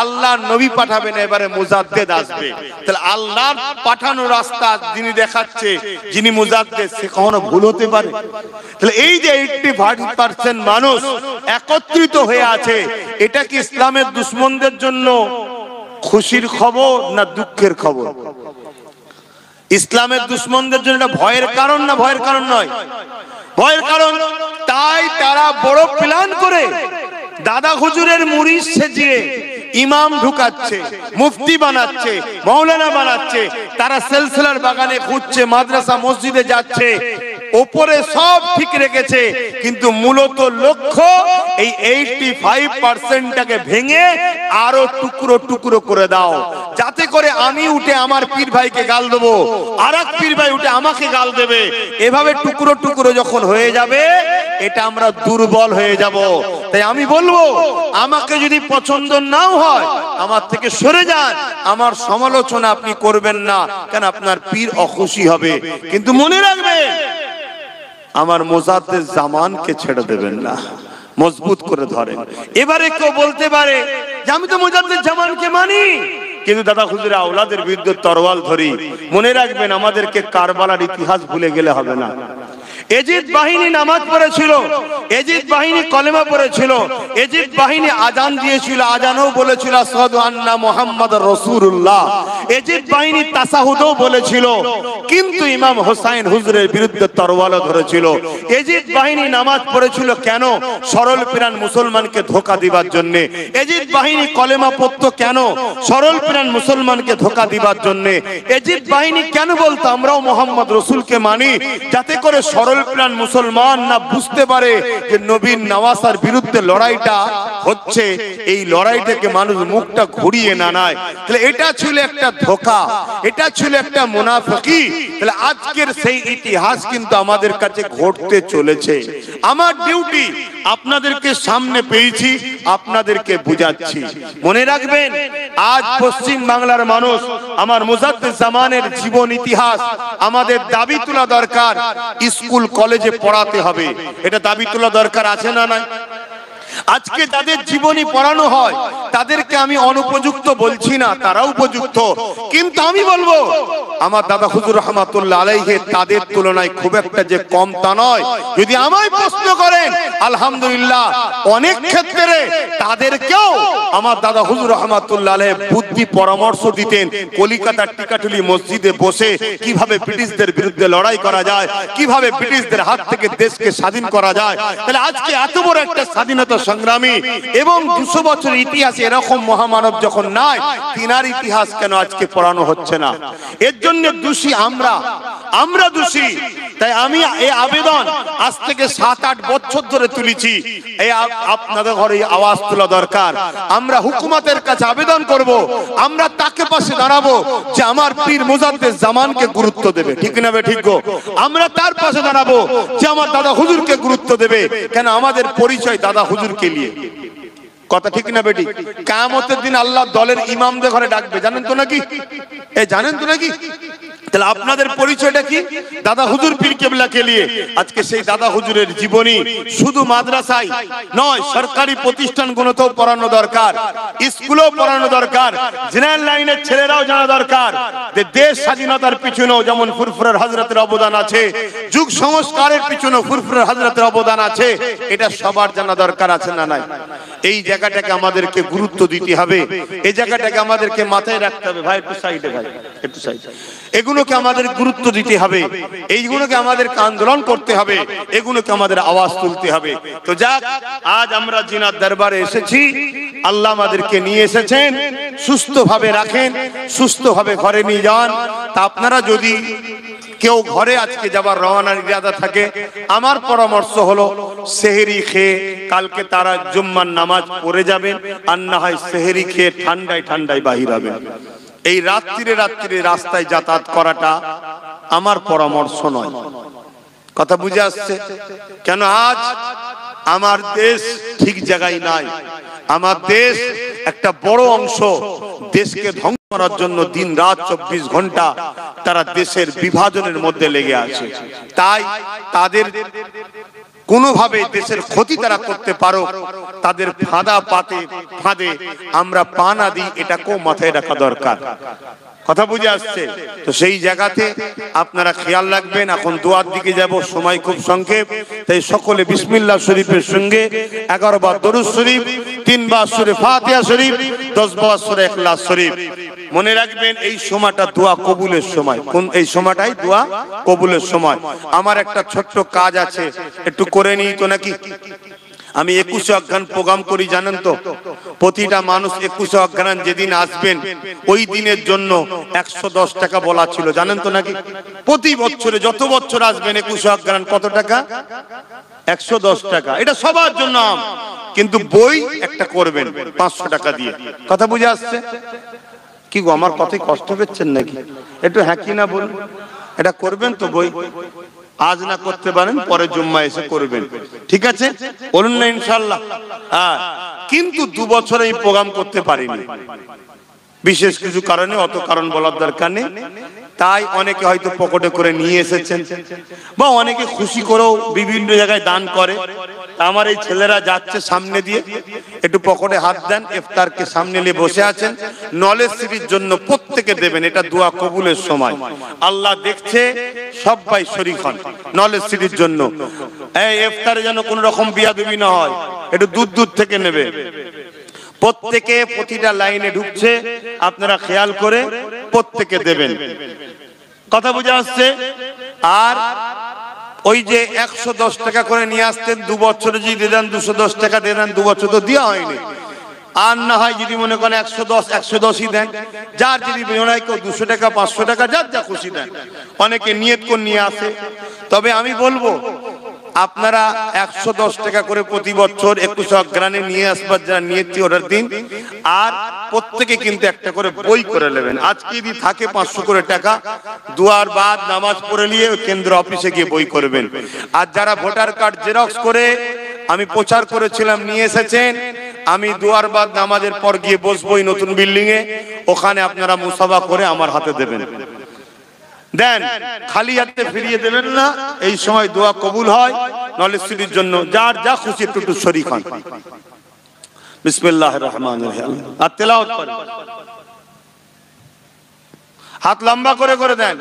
আল্লাহ নবী পাঠাবেন, এবারে মুজাদ্দেদ আসবে। তাহলে আল্লাহর পাঠানো রাস্তা যিনি দেখাচ্ছে, যিনি মুজাদ্দেদ, সে কখনো ভুল হতে পারে? তাহলে এই যে 80% মানুষ একত্রিত হয়ে আছে, এটা কি ইসলামের দুশমনদের জন্য খুশির খবর না দুঃখের খবর? ইসলামের দুশমনদের জন্য এটা ভয়ের কারণ না ভয়ের কারণ নয়? ভয়ের কারণ। তাই তারা বড় প্ল্যান করে দাদা হুজুরের মুরিদ সেজিয়ে ইমাম ঢুকাচ্ছে, মুফতি বানাচ্ছে, মাওলানা বানাচ্ছে। তারা সিলসিলার বাগানে ঘুরছে, মাদ্রাসা মসজিদে যাচ্ছে, উপরে সব ঠিক রেখেছে, কিন্তু মূলত লক্ষ্য এই 85%টাকে ভেঙে আরো টুকরো টুকরো করে দাও, যাতে করে আমি উঠে আমার পীর ভাইকে গাল দেবো, আর এক পীর ভাই উঠে আমাকে গাল দেবে। এভাবে টুকরো টুকরো যখন হয়ে যাবে, এটা আমরা দুর্বল হয়ে যাব। তাই আমি বলবো, আমাকে যদি পছন্দ নাও হয়, আমার থেকে সরে যান, আমার সমালোচনা আপনি করবেন না, কেন আপনার পীর অখুশি হবে। কিন্তু মনে রাখবেন, আমার মুজাদ্দেদ জামানকে ছেড়ে দেবেন না, মজবুত করে ধরেন। এবারে কেউ বলতে পারে যে আমি তো মুজাদ্দেদ জামানকে মানি, কিন্তু দাদা হুজুরের আওলাদের বিরুদ্ধে তরোয়াল ধরি। মনে রাখবেন, আমাদেরকে কারবালার ইতিহাস ভুলে গেলে হবে না। এজিদ বাহিনী নামাজ পড়েছিল, এজিদ বাহিনী কলেমা পড়েছিল, এজিদ বাহিনী আজান দিয়েছিল, আজানও বলেছিল আশহাদু আন্না মুহাম্মাদুর রাসূলুল্লাহ, এজিদ বাহিনী তাসাহুদও বলেছিল, কিন্তু ইমাম হোসাইন হুজুরের বিরুদ্ধে তরোয়ালও ধরেছিল। এজিদ বাহিনী নামাজ পড়েছিল কেন? সরল প্রাণ মুসলমানকে ধোঁকা দিবার জন্য। এজিদ বাহিনী কলেমা পড়তো কেন? সরল প্রাণ মুসলমানকে ধোঁকা দিবার জন্য। এজিদ বাহিনী কেন বলতো আমরাও মুহাম্মদ রাসূলকে মানি? যাতে করে সরল প্রাণ মুসলমান না বুঝতে পারে যে নবীর নওয়াসার বিরুদ্ধে লড়াইটা হচ্ছে, এই লড়াই থেকে মানুষ মুখটা ঘুরিয়ে না নেয়। তাহলে এটা ছিল একটা ধোঁকা, এটা ছিল একটা মুনাফিকি। তাহলে আজকের সেই ইতিহাস কিন্তু আমাদের কাছে ঘটতে চলেছে। আমার ডিউটি আপনাদেরকে সামনে পেয়েছি, আপনাদেরকে বুঝাচ্ছি। মনে রাখবেন, আজ পশ্চিম বাংলার মানুষ আমার মুজাদ্দেদ জামানের জীবন ইতিহাস আমাদের দাবি তোলা দরকার। স্কুল কলেজে পড়াতে হবে, এটা দাবি তোলা দরকার আছে না নাই? আজকে যাদের জীবনী পড়ানো হয় তাদেরকে আমি অনুপযুক্ত বলছি না, তারা উপযুক্ত। কিন্তু আমি বলবো, আমার দাদা হুজুর রহমাতুল্লাহ আলাইহি তাদের তুলনায় খুব একটা যে কম তা নয়। যদি আমায় প্রশ্ন করেন, আলহামদুলিল্লাহ অনেক ক্ষেত্রে তাদেরকেও আমার দাদা হুজুর রহমাতুল্লাহ আলাইহি বুদ্ধি পরামর্শ দিতেন। কলিকাতার টিকাটুলি মসজিদে বসে কিভাবে ব্রিটিশদের বিরুদ্ধে লড়াই করা যায়, কিভাবে ব্রিটিশদের হাত থেকে দেশকে স্বাধীন করা যায়। তাহলে আজকে এত বড় একটা স্বাধীনতা সংগ্রামী এবং 200 বছর ইতিহাসে এরকম মহামানব যখন নাই, তিনার ইতিহাস কেন আজকে পড়ানো হচ্ছে না? এর জন্য দোষী আমরা দোষী। তাই আমি এই আবেদন আজ থেকে 7-8 বছর ধরে তুলেছি। এই আপনাদের ঘরে আওয়াজ তোলা দরকার। আমরা হুকুমতের কাছে আবেদন করব, আমরা তাকে পাশে দাঁড়াবো যে আমার পীর মুজাদ্দেদ জামানকে গুরুত্ব দেবে। ঠিক না বে ঠিক গো? আমরা তার পাশে দাঁড়াবো যে আমার দাদা হুজুরকে গুরুত্ব দেবে। কেন? আমাদের পরিচয় দাদা হুজুরকে নিয়ে। কথা ঠিক না বেটি? কিয়ামতের দিন আল্লাহ দলের ইমামদের ঘরে ডাকবে, জানেন তো নাকি? জানেন তো নাকি? তাহলে আপনাদের পরিচয়টা কি? দাদা হুজুর পীর কেবলাকে নিয়ে। আজকে সেই দাদা হুজুরের জীবনী শুধু মাদ্রাসায় নয়, সরকারি প্রতিষ্ঠানগুলোতেও পড়ানো দরকার, স্কুলেও পড়ানো দরকার। জেনারেল লাইনের ছেলেরাও জানা দরকার যে দেশ স্বাধীনতার পিছনেও যেমন ফুরফুরের হযরতের অবদান আছে, যুগ সংস্কারের পিছনেও ফুরফুরের হযরতের অবদান আছে। এটা সবার জানা দরকার আছে না নাই? এই জায়গাটাকে আমাদেরকে গুরুত্ব দিতে হবে, এই জায়গাটাকে আমাদেরকে মাথায় রাখতে হবে। ভাই একটু সাইডে, ভাই একটু সাইডে। এগুলোকে আমাদের গুরুত্ব দিতে হবে, এইগুলোকে আমাদেরকে আন্দোলন করতে হবে, এগুলোকে আমাদের আওয়াজ তুলতে হবে। তো যাক, আজ আমরা জিনার দরবারে এসেছি, আল্লাহ আমাদেরকে নিয়ে এসেছেন। সুস্থভাবে রাখেন, সুস্থভাবে ঘরে নিয়ে যান। তা আপনারা যদি কেউ ঘরে আজকে যাবার রওনার ইরাদা থাকে, আমার পরামর্শ হলো সেহরি খেয়ে কালকে তারা জুম্মার নামাজ পড়ে যাবেন, আর না হয় সেহরি খেয়ে ঠান্ডায় ঠান্ডায় বাহির হবেন। এই রাত্রিরে রাস্তায় যাতায়াত করাটা আমার পরামর্শ নয়। কথা বুঝে আসছে? কেন? আজ আমার দেশ ঠিক জায়গায় নাই। আমার দেশ একটা বড় অংশ দেশকে ধ্বংস করার জন্য দিন রাত 24 ঘন্টা তারা দেশের বিভাজনের মধ্যে লেগে আছে। তাই তাদের কোনোভাবে দেশের ক্ষতি তারা করতে পারো, তাদের ফাঁদে আমরা পা না দিই, এটাকেও মাথায় রাখা দরকার। কথা বুঝে আসছে তো? সেই জায়গাতে আপনারা খেয়াল রাখবেন। এখন দোয়ার দিকে যাব, সময় খুব সংক্ষেপ, তাই সকলে বিসমিল্লাহ শরীফের সঙ্গে 11 বার দরুদ শরীফ, 3 বার সূরা ফাতিহা শরীফ, 10 বার সূরা ইখলাস শরীফ। মনে রাখবেন এই সময়টা দোয়া কবুলের সময়। কোন এই সময়টাই দোয়া কবুলের সময়। আমার একটা ছোট্ট কাজ আছে, একটু করে নিই তো নাকি? আমি 21 অজ্ঞান প্রোগ্রাম করি, জানেন তো? প্রতিটা মানুষ 21 অজ্ঞান যেদিন আসবেন ওই দিনের জন্য 110 টাকা বলা ছিল, জানেন তো নাকি? প্রতি বছরে যত বছর আসবেন 21 অজ্ঞান কত টাকা? 110 টাকা। এটা সবার জন্য, কিন্তু বই একটা করবেন 500 টাকা দিয়ে। কথা বুঝে আসছে কি গো? আমার কথাই কষ্ট পেচ্ছেন নাকি? একটু হ্যাঁ কি না বলুন। এটা করবেন তো বই? আজ না করতে পারেন পরে জুম্মা এসে করবেন, ঠিক আছে? বলুন না ইনশাআল্লাহ। কিন্তু 2 বছর এই প্রোগ্রাম করতে পারিনি, বিশেষ কিছু কারণে, অত কারণ বলার দরকার নেই। তাই অনেকে হয়তো পকেটে করে নিয়ে এসেছেন, বা অনেকে খুশি করেও বিভিন্ন জায়গায় দান করে। আমার এই ছেলেরা যাচ্ছে সামনে দিয়ে, একটু পকেটে হাত দেন। ইফতারকে সামনে নিয়ে বসে আছেন, নলেজ সিটির জন্য প্রত্যেকে দেবেন। এটা দোয়া কবুলের সময়, আল্লাহ দেখছে, সবাই শরীক হন নলেজ সিটির জন্য। এই ইফতারে যেন কোন রকম বিয়াদবি না হয়, একটু দূর থেকে নেবে। প্রত্যেকে প্রতিটা লাইনে ঢুকছে, আপনারা খেয়াল করে প্রত্যেকে দেবেন। কথা বুঝে আসছে? আর ওই যে 110 টাকা করে নিয়ে আসতেন, 2 বছরে যদি দিয়ে দেন 210 টাকা দিয়ে দেন, 2 বছর তো দেওয়া হয়নি। আর না হয় যদি মনে করেন 110ই দেন, যার যদি মনে হয় কেউ 200 টাকা 500 টাকা, যার যা খুশি দেন। অনেকে নিয়ত করে নিয়ে আসে। তবে আমি বলবো আপনারা 110 টাকা করে প্রতি বছর 21 অগ্রাণে নিয়ে আসবার যারা নিয়তি ওটার দিন, আর প্রত্যেকে কিন্তু একটা করে বই করে নেবেন। আজকে যদি থাকে 500 করে টাকা, দুয়ার বাদ নামাজ পড়ে নিয়ে কেন্দ্র অফিসে গিয়ে বই করবেন। আর যারা ভোটার কার্ড জেরক্স করে আমি প্রচার করেছিলাম নিয়ে এসেছেন, আমি দুয়ার বাদ নামাজের পর গিয়ে বসবো নতুন বিল্ডিং এ, ওখানে আপনারা মুসাফা করে আমার হাতে দেবেন। দেন, খালি হাতে ফিরিয়ে দেবেন না। এই সময় দোয়া কবুল হয় নলেজ সিটির জন্য। যার যা খুশি একটু শরীক হন। বিসমিল্লাহির রহমানির রহিম। আর তেলাওয়াত করেন, হাত লম্বা করে করে দেন।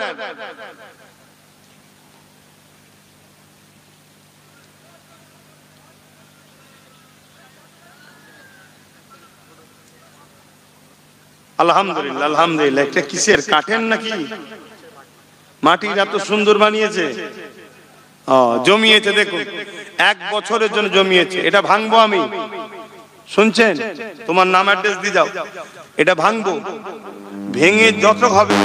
আলহামদুলিল্লাহ, আলহামদুলিল্লাহ। এটা কিসের, কাঠের নাকি মাটির? এত সুন্দর বানিয়েছে, জমিয়েছে। দেখুন, 1 বছরের জন্য জমিয়েছে। এটা ভাঙবো আমি, শুনছেন? তোমার নাম অ্যাড্রেস দিয়ে যাও। এটা ভাঙবো, ভেঙে যত হবে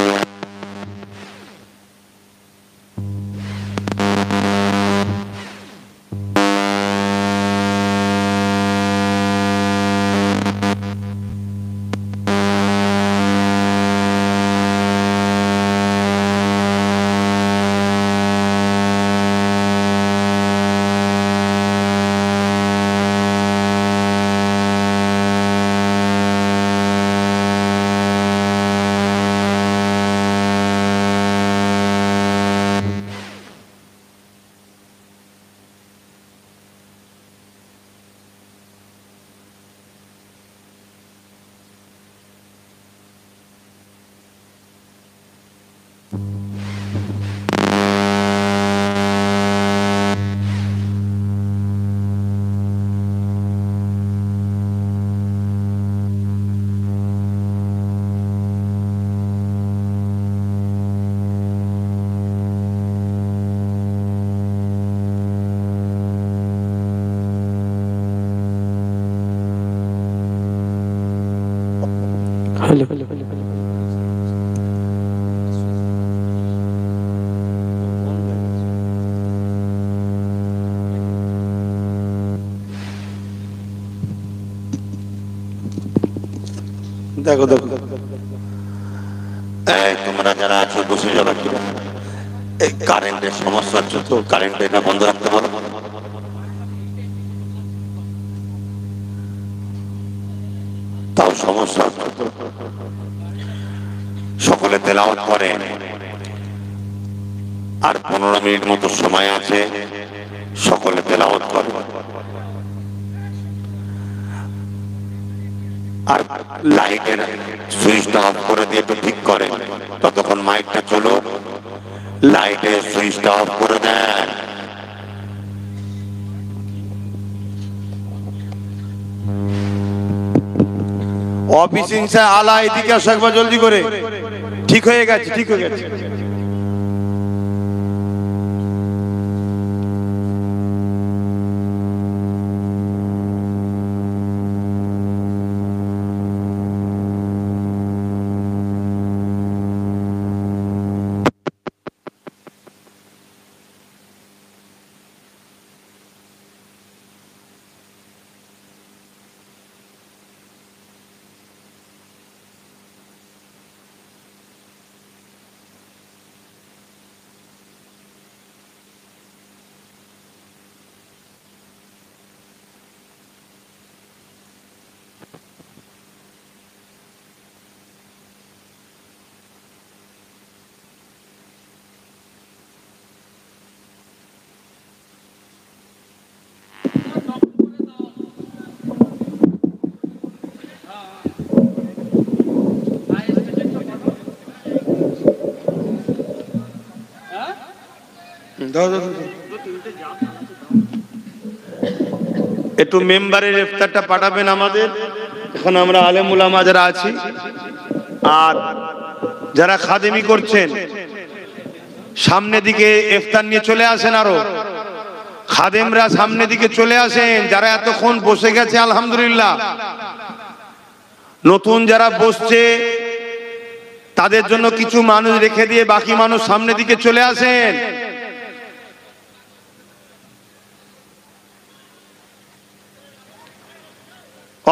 দেখো দেখো, তোমরা যারা আছো বসে যাবে। এই কারেন্টের সমস্যা হচ্ছে তো, কারেন্ট এটা বন্ধ রাখতে পারো। তাও সমস্যা হচ্ছে তো। সকলে তেলাওয়াত করেন। আর 15 মিনিট মতো সময় আছে। সকলে তেলাওয়াত করে। আর লাইটের সুইচটা অফ করে দিয়ে একটু ঠিক করেন, ততক্ষণ মাইকটা চলো, লাইটের সুইচটা অফ করে দেন। অফিস ইনসা আলা এদিকে আসো একবার জলদি করে। ঠিক হয়ে গেছে, ঠিক হয়ে গেছে। একটু মেম্বারের ইফতারটা পাঠাবেন আমাদের। এখন আমরা আলেম উলামা যারা আছি আর যারা খাদেমি করছেন সামনের দিকে ইফতার নিয়ে চলে আসেন। আরো খাদেমরা সামনের দিকে চলে আসেন, যারা এতক্ষণ বসে গেছে আলহামদুলিল্লাহ। নতুন যারা বসছে তাদের জন্য কিছু মানুষ রেখে দিয়ে বাকি মানুষ সামনের দিকে চলে আসেন।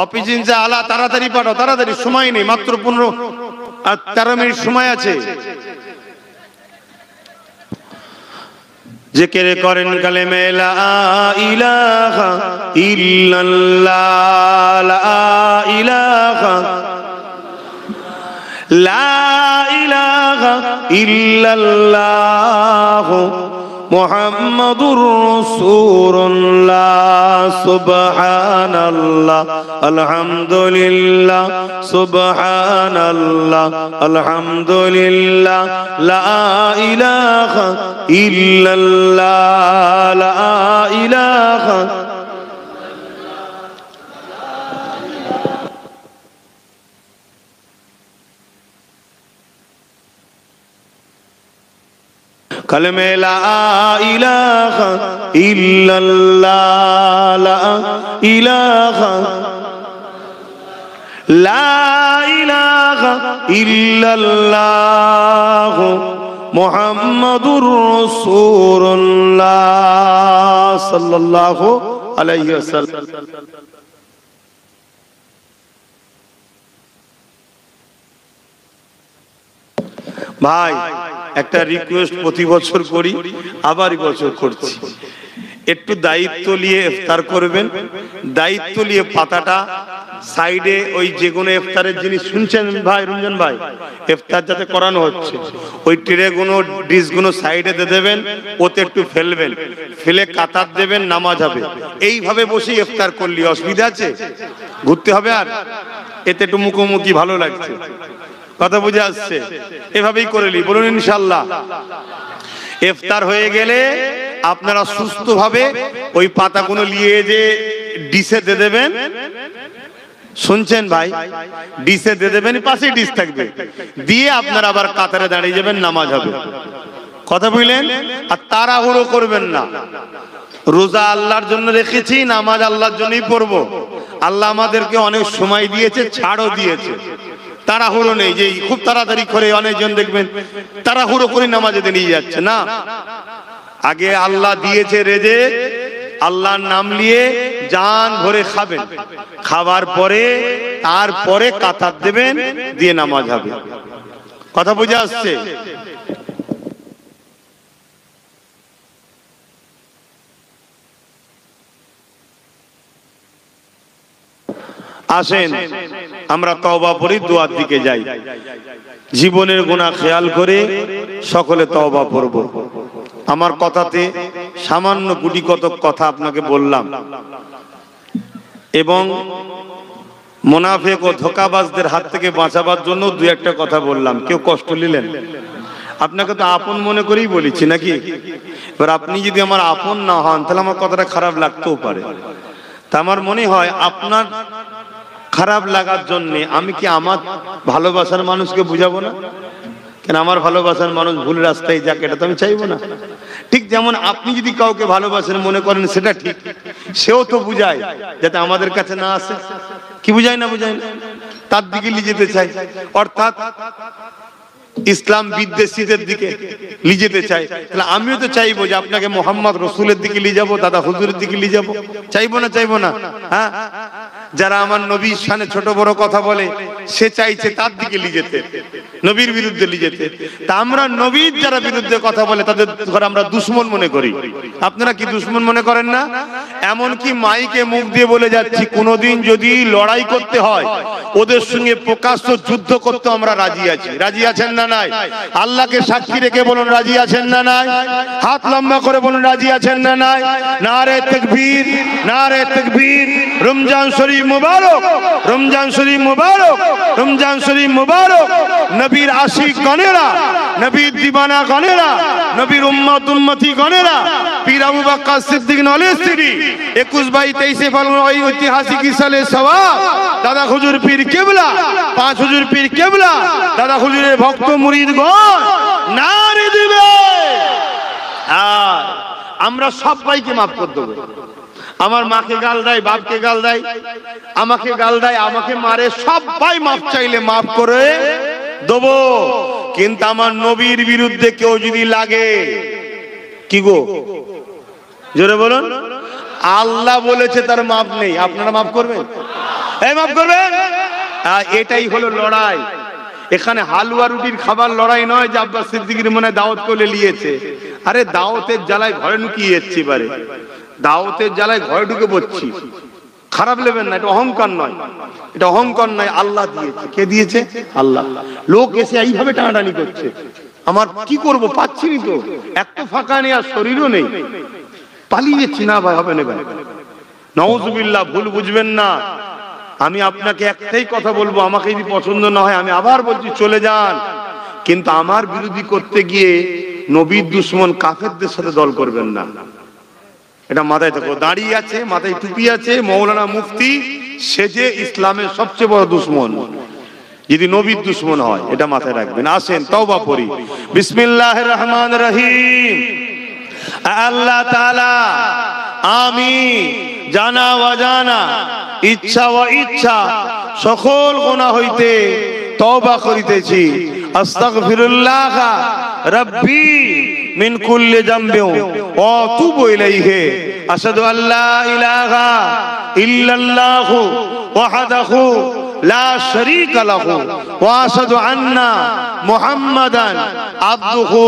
অফিস ইনসা আলা তাড়াতাড়ি পাঠাও, তাড়াতাড়ি, সময় নেই, মাত্র 15 মিনিট সময় আছে। জিকির করেন কালেমে লা ইলাহা ইল্লাল্লাহ, লা ইলাহা, লা ইলাহা ইল্লাল্লাহ মুহাম্মাদুর রাসূলুল্লাহ। সুবহানাল্লাহ আলহামদুলিল্লাহ, সুবহানাল্লাহ আলহামদুলিল্লাহ, লা ইলাহা ইল্লাল্লাহ, লা ইলাহা। কালেমে লা ইলাহা ইল্লাল্লাহ, লা ইলাহা, লা ইলাহা ইল্লাল্লাহ মুহাম্মাদুর রাসূলুল্লাহ সাল্লাল্লাহু আলাইহি ওয়াসাল্লাম। ভাই একটা রিকোয়েস্ট প্রতি বছর করি, আবার বছর করছি, একটু দায়িত্ব নিয়ে ইফতার করবেন। দায়িত্ব নিয়ে পাতাটা সাইডে ওই যে কোনো ইফতারের জিনিস শুনছেন ভাই রঞ্জন ভাই, ইফতার যাতে করানো হচ্ছে ওই ট্রে গুলো ডিশ গুলো সাইডে দিয়ে দেবেন, ওতে একটু ফেলবেন, ফেলে কাতার দেবেন, নামাজ হবে। এইভাবে বসে ইফতার করলে অসুবিধা আছে? ঘুরতে হবে? আর এতে একটু মুখোমুখি ভালো লাগছে, কথা বুঝে আসছে? এভাবেই করেলি বলুন ইনশাআল্লাহ। ইফতার হয়ে গেলে আপনারা সুস্থভাবে ওই পাতাগুলো নিয়ে যে ডিশে দিয়ে দেবেন, শুনছেন ভাই? ডিশে দিয়ে দেবেন, পাশেই ডিশ থাকবে, দিয়ে আপনারা আবার কাতারে দাঁড়িয়ে যাবেন, নামাজ হবে। কথা বুঝলেন? আর তাড়াহুড়ো করবেন না। রোজা আল্লাহর জন্য রেখেছি, নামাজ আল্লাহর জন্যই পড়বো। আল্লাহ আমাদেরকে অনেক সময় দিয়েছে, ছাড়ও দিয়েছে। তাড়াহুড়ো নেই যে খুব তাড়াতাড়ি করে অনেকজন দেখবেন তাড়াহুড়ো করে নামাজে নিয়ে যাচ্ছে না। আগে আল্লাহ দিয়েছে রেজেক, আল্লাহর নাম নিয়ে জান ভরে খাবেন, খাবার পরে তারপরে কাতার দেবেন, দিয়ে নামাজ হবে। কথা বুঝে আসছে? আসেন আমরা তওবা করি, দোয়ার দিকে যাই। জীবনের গুনাহ খেয়াল করে সকলে তওবা করব। আমার কথাতে সামান্য গুটি কতক কথা আপনাকে বললাম এবং মুনাফিক ও ধোঁকাবাজদের হাত থেকে বাঁচাবার জন্য দু একটা কথা বললাম। কেউ কষ্ট নিলেন? আপনাকে তো আপন মনে করেই বলেছি নাকি? এবার আপনি যদি আমার আপন না হন তাহলে আমার কথাটা খারাপ লাগতেও পারে। তা আমার মনে হয় আপনার খারাপ লাগার জন্য আমি কি আমার ভালোবাসার মানুষকে বুঝাবো না? কেন আমার ভালোবাসার মানুষ ভুল রাস্তায় যাক এটা তো আমি চাইবো না। ঠিক যেমন আপনি যদি কাউকে ভালোবাসেন মনে করেন সেটা ঠিক, সেও তো বুঝায় যাতে আমাদের কাছে না আসে। কি বুঝায় না? বুঝায় না, তার দিকে নিয়ে যেতে চাই, অর্থাৎ ইসলাম বিদ্বেষীদের দিকে নিয়ে যেতে চাই। তাহলে আমিও তো চাইবো যে আপনাকে মোহাম্মদ রসুলের দিকে নিয়ে যাবো, দাদা হুজুরের দিকে নিয়ে যাবো। চাইবো না? চাইবো না? হ্যাঁ, যারা আমার নবীর শানে ছোট বড় কথা বলে সে চাইছে তার দিকে নিয়ে যেতে, নবীর বিরুদ্ধে নিয়ে যেতে। তা আমরা নবীর যারা বিরুদ্ধে কথা বলে তাদের ঘরে আমরা দুশ্মন মনে করি। আপনারা কি দুশ্মন মনে করেন না? এমনকি মাইকে মুখ দিয়ে বলে যাচ্ছি, কোনোদিন যদি লড়াই করতে হয় ওদের সঙ্গে প্রকাশ্য যুদ্ধ করতে আমরা রাজি আছি। রাজি আছেন না নাই? আল্লাহকে সাক্ষী রেখে বলুন রাজি আছেন না নাই? হাত লম্বা করে বলুন রাজি আছেন না নাই? নারে তাকবীর, নারে তাকবীর। রমজান শরীফ মুবারক, রমজান শরীফ মুবারক, রমজান শরীফ মুবারক। নবীর আশিক গণেরা, নবীর দিবানা গণেরা, নবীর উম্মত উম্মতি গণেরা, পীর আবু বকর সিদ্দিক নলেস্তিরি 21/22 ফাল্গুন ওই ঐতিহাসিক সালে সওয়াব দাদা হুজুর পীর কেবলা, 5 হুজুর পীর কেবলা, দাদা হুজুরের ভক্ত মুরিদগণ নারে দিবে। আর আমরা সবাইকে মাফ করে দেবো। আমার মাকে গাল দেয়, বাপকে গাল দেয়, আমাকে গাল দেয়, আমাকে মারে, সবাই মাফ চাইলে মাফ করে দেবো। কিন্তু আমার নবীর বিরুদ্ধে কেউ যদি লাগে, কি গো জোরে বলুন, আল্লাহ বলেছে তার মাফ নেই, আপনারা মাফ করবেন? এই মাফ করবেন? এটাই হলো লড়াই। এখানে হালুয়া রুটির খাবার লড়াই নয় যে আব্বাস সিদ্দিকীর মনে দাওয়াত করে নিয়েছে। আরে দাওয়াতের জ্বালায় ঘরে ঢুকিয়ে যাচ্ছি, বারে দাওয়াতের জ্বালায় ঘরে ঢুকে পড়ছি। খারাপ নেবেন না, এটা অহংকার নয়, এটা অহংকার নয়। আল্লাহ দিয়েছে। কে দিয়েছে? আল্লাহ। লোক এসে এইভাবে টানাটানি করছে, আমার কি করব পাচ্ছি না তো, এক তো ফাঁকা নেই আর শরীরও নেই, পালিয়েছি না ভাই, হবে না ভাই, নাউজুবিল্লাহ। ভুল বুঝবেন না, আমি আপনাকে একটাই কথা বলবো, আমাকে যদি পছন্দ না হয় আমি আবার বলছি চলে যান, কিন্তু আমার বিরোধী করতে গিয়ে নবীর দুশমন কাফেরদের সাথে দল করবেন না। এটা মাথায় থাকো। দাঁড়িয়ে আছে, মাথায় টুপি আছে, মৌলানা মুফতি সেজে ইসলামের সবচেয়ে বড় দুশমন যদি নবীর দুশমন হয়, এটা মাথায় রাখবেন। আসেন তওবা পড়ি। বিসমিল্লাহির রহমানির রহিম। আল্লাহ তাআলা আমি জানা অজানা, ইচ্ছা ও ইচ্ছা সকল গুনাহ হইতে তওবা করিতেছি। আস্তাগফিরুল্লাহ রাব্বি মিন কুল্লি যামবি ওয়া আতুবু ইলাইহি। আশহাদু আল্লা ইলাহা ইল্লাল্লাহু ওয়াহদাহু লা শারীকা লাহু ওয়া আশহাদু আন্না মুহাম্মাদান আবদুহু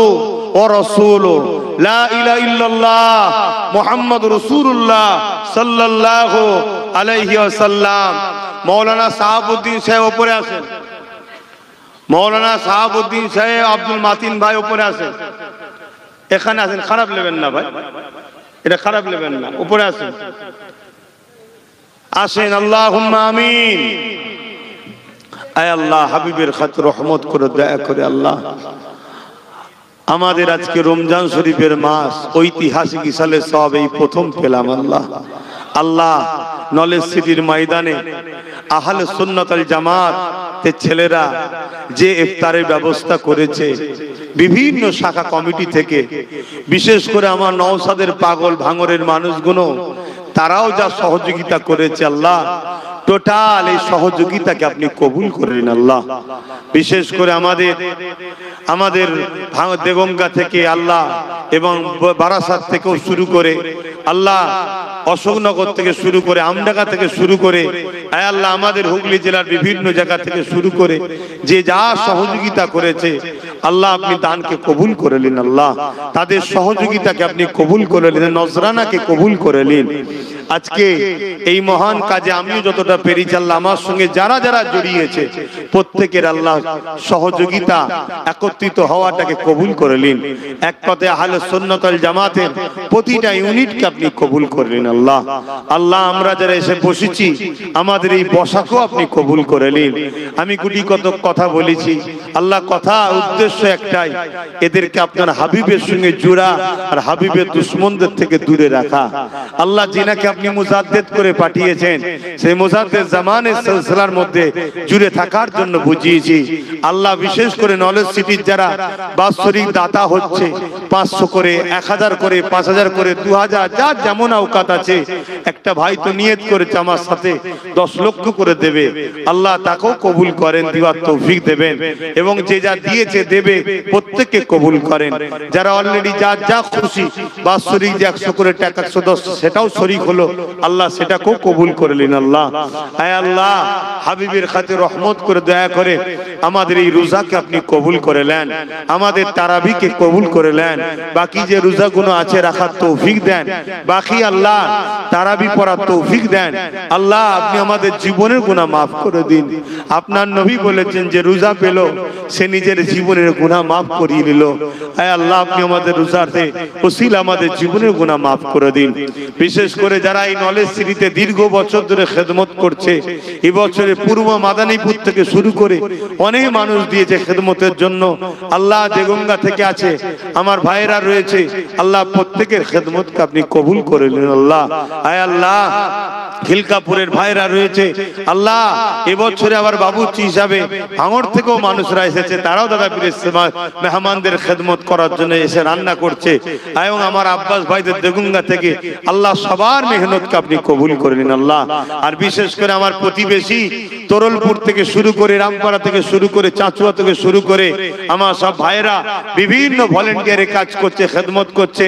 ওয়া রাসূলুহু। লা ইলাহা ইল্লাল্লাহ মুহাম্মাদুর রাসূলুল্লাহ সাল্লাল্লাহু আলাইহি ওয়াসাল্লাম। মাওলানা সাহাবউদ্দিন সাহেব উপরে আছেন, মাওলানা সাহাবউদ্দিন সাহেব, আব্দুল মাতিন ভাই উপরে আছেন, এখানে আছেন। খারাপ নেবেন না ভাই, এটা খারাপ নেবেন না, উপরে আছেন। আসেন, আল্লাহুম্মা আমিন। আয় আল্লাহ, হাবিবের খাতির রহমত করে, দয়া করে আল্লাহ আমাদের আজকে রমজান শরীফের মাস, ঐতিহাসিক সালে সব এই প্রথম পেলাম। আল্লাহ আল্লাহ নলেজ সিটির ময়দানে আহলে সুন্নাত ওয়াল জামাত তে ছেলেরা যে ইফতারের ব্যবস্থা করেছে বিভিন্ন শাখা কমিটি থেকে, বিশেষ করে আমার নওশাদের পাগল ভাঙরের মানুষগুলো, তারাও যা সহযোগিতা করেছে আল্লাহ, টোটাল এই সহযোগিতাকে আপনি কবুল করে নিন আল্লাহ। বিশেষ করে আমাদের দেগঙ্গা থেকে আল্লাহ এবং বারাসাত থেকেও শুরু করে আল্লাহ, অশোকনগর থেকে শুরু করে, আমডাঙ্গা থেকে শুরু করে, আয় আল্লাহ আমাদের হুগলি জেলার বিভিন্ন জায়গা থেকে শুরু করে যে যা সহযোগিতা করেছে আল্লাহ আপনি দানকে কবুল করে নিন আল্লাহ। তাদের সহযোগিতাকে আপনি কবুল করে নিন, নজরানাকে কবুল করে নিন আজকে এই মহান কাজে আমিও যতটা পেরেছি আল্লাহ আমার সঙ্গে যারা যারা জড়িয়েছে প্রত্যেকের আল্লাহ সহযোগিতা একত্রিত হওয়াটাকে কবুল করলেন। এক কথায় আহলে সুন্নাত ওয়াল জামাতের প্রতিটা ইউনিটকে আপনি কবুল করলেন আল্লাহ। আল্লাহ আমরা যারা এসে বসেছি আমাদের এই বসাকেও আপনি কবুল করলেন। আমি গুটি কত কথা বলেছি আল্লাহ, কথা উদ্দেশ্য একটাই, এদেরকে আপনার হাবিবের সঙ্গে জোড়া আর হাবিবের দুশমনদের থেকে দূরে রাখা। আল্লাহ যিনাকে আপনি মুজাদ্দেদ করে পাঠিয়েছেন সেই মুজাদ্দেদ জামানের সিলসিলার মধ্যে জুড়ে থাকার জন্য বুঝিয়েছি আল্লাহ। বিশেষ করে নলেজ সিটির যারা বাৎসরিক দাতা হচ্ছে 500 করে, 1000 করে, 5000 করে, 2000, যার যেমন আওকাত আছে, একটা ভাই তো নিয়ত করেছে আমার সাথে 10 লক্ষ করে দেবে, আল্লাহ তাকেও কবুল করেন, দিওয়ার তৌফিক দেবেন এবং যে যা দিয়েছে দেবে প্রত্যেককে কবুল করেন। যারা অলরেডি যা যা খুশি বাৎসরিক যে 100 করে টাকা 110 সেটাও শরীক হলো, আল্লাহ সেটাকেও কবুল করলেন আল্লাহ। আয় আল্লাহ হাবিবের খাতির রহমত করে দয়া করে আমাদের এই রোজাকে আপনি কবুল করে নেন, আমাদের তারাবিকে কবুল করে নেন, বাকি যে রোজাগুলো আছে রাখার তৌফিক দেন, বাকি আল্লাহ তারাবি পড়ার তৌফিক দেন আল্লাহ। আপনি আমাদের জীবনের গুনাহ মাফ করে দিন। আপনার নবী বলেছেন যে রোজা পেল সে নিজের জীবনের গুনাহ মাফ করিয়ে নিল। আয় আল্লাহ আপনি আমাদের রোজাতে ওসিলা আমাদের জীবনের গুনাহ মাফ করে দিন। বিশেষ করে যারা এই নলেজ সিটিতে দীর্ঘ বছর ধরে খেদমত করছে, এই বছরে পূর্ব মাদারীপুর থেকে শুরু করে অনেক মানুষ দিয়েছে খেদমতের জন্য আল্লাহ। দেগঙ্গা থেকে আছে আমার ভাইয়েরা রয়েছে আল্লাহ, প্রত্যেকের খেদমতকে আপনি কবুল করে নিন আল্লাহ। আয় আল্লাহ খিলকাপুরের ভাইরা রয়েছে আল্লাহ, এবছরে আবার বাবুচি হিসাবে ভাঙড় থেকেও মানুষরা এসেছে, তারাও দাদা পীরের মেহমানদের খেদমত করার জন্য এসে রান্না করছে। এবং আমার আব্বাস ভাইদের দেগুঙ্গা থেকে আল্লাহ সবার মেহনতকে আপনি কবুল করে নিন আল্লাহ। আর বিশেষ করে আমার প্রতিবেশী তরলপুর থেকে শুরু করে, রামপাড়া থেকে শুরু করে, চাঁচুয়া থেকে শুরু করে আমার সব ভাইরা বিভিন্ন ভলেন্টিয়ারে কাজ করছে, খেদমত করছে।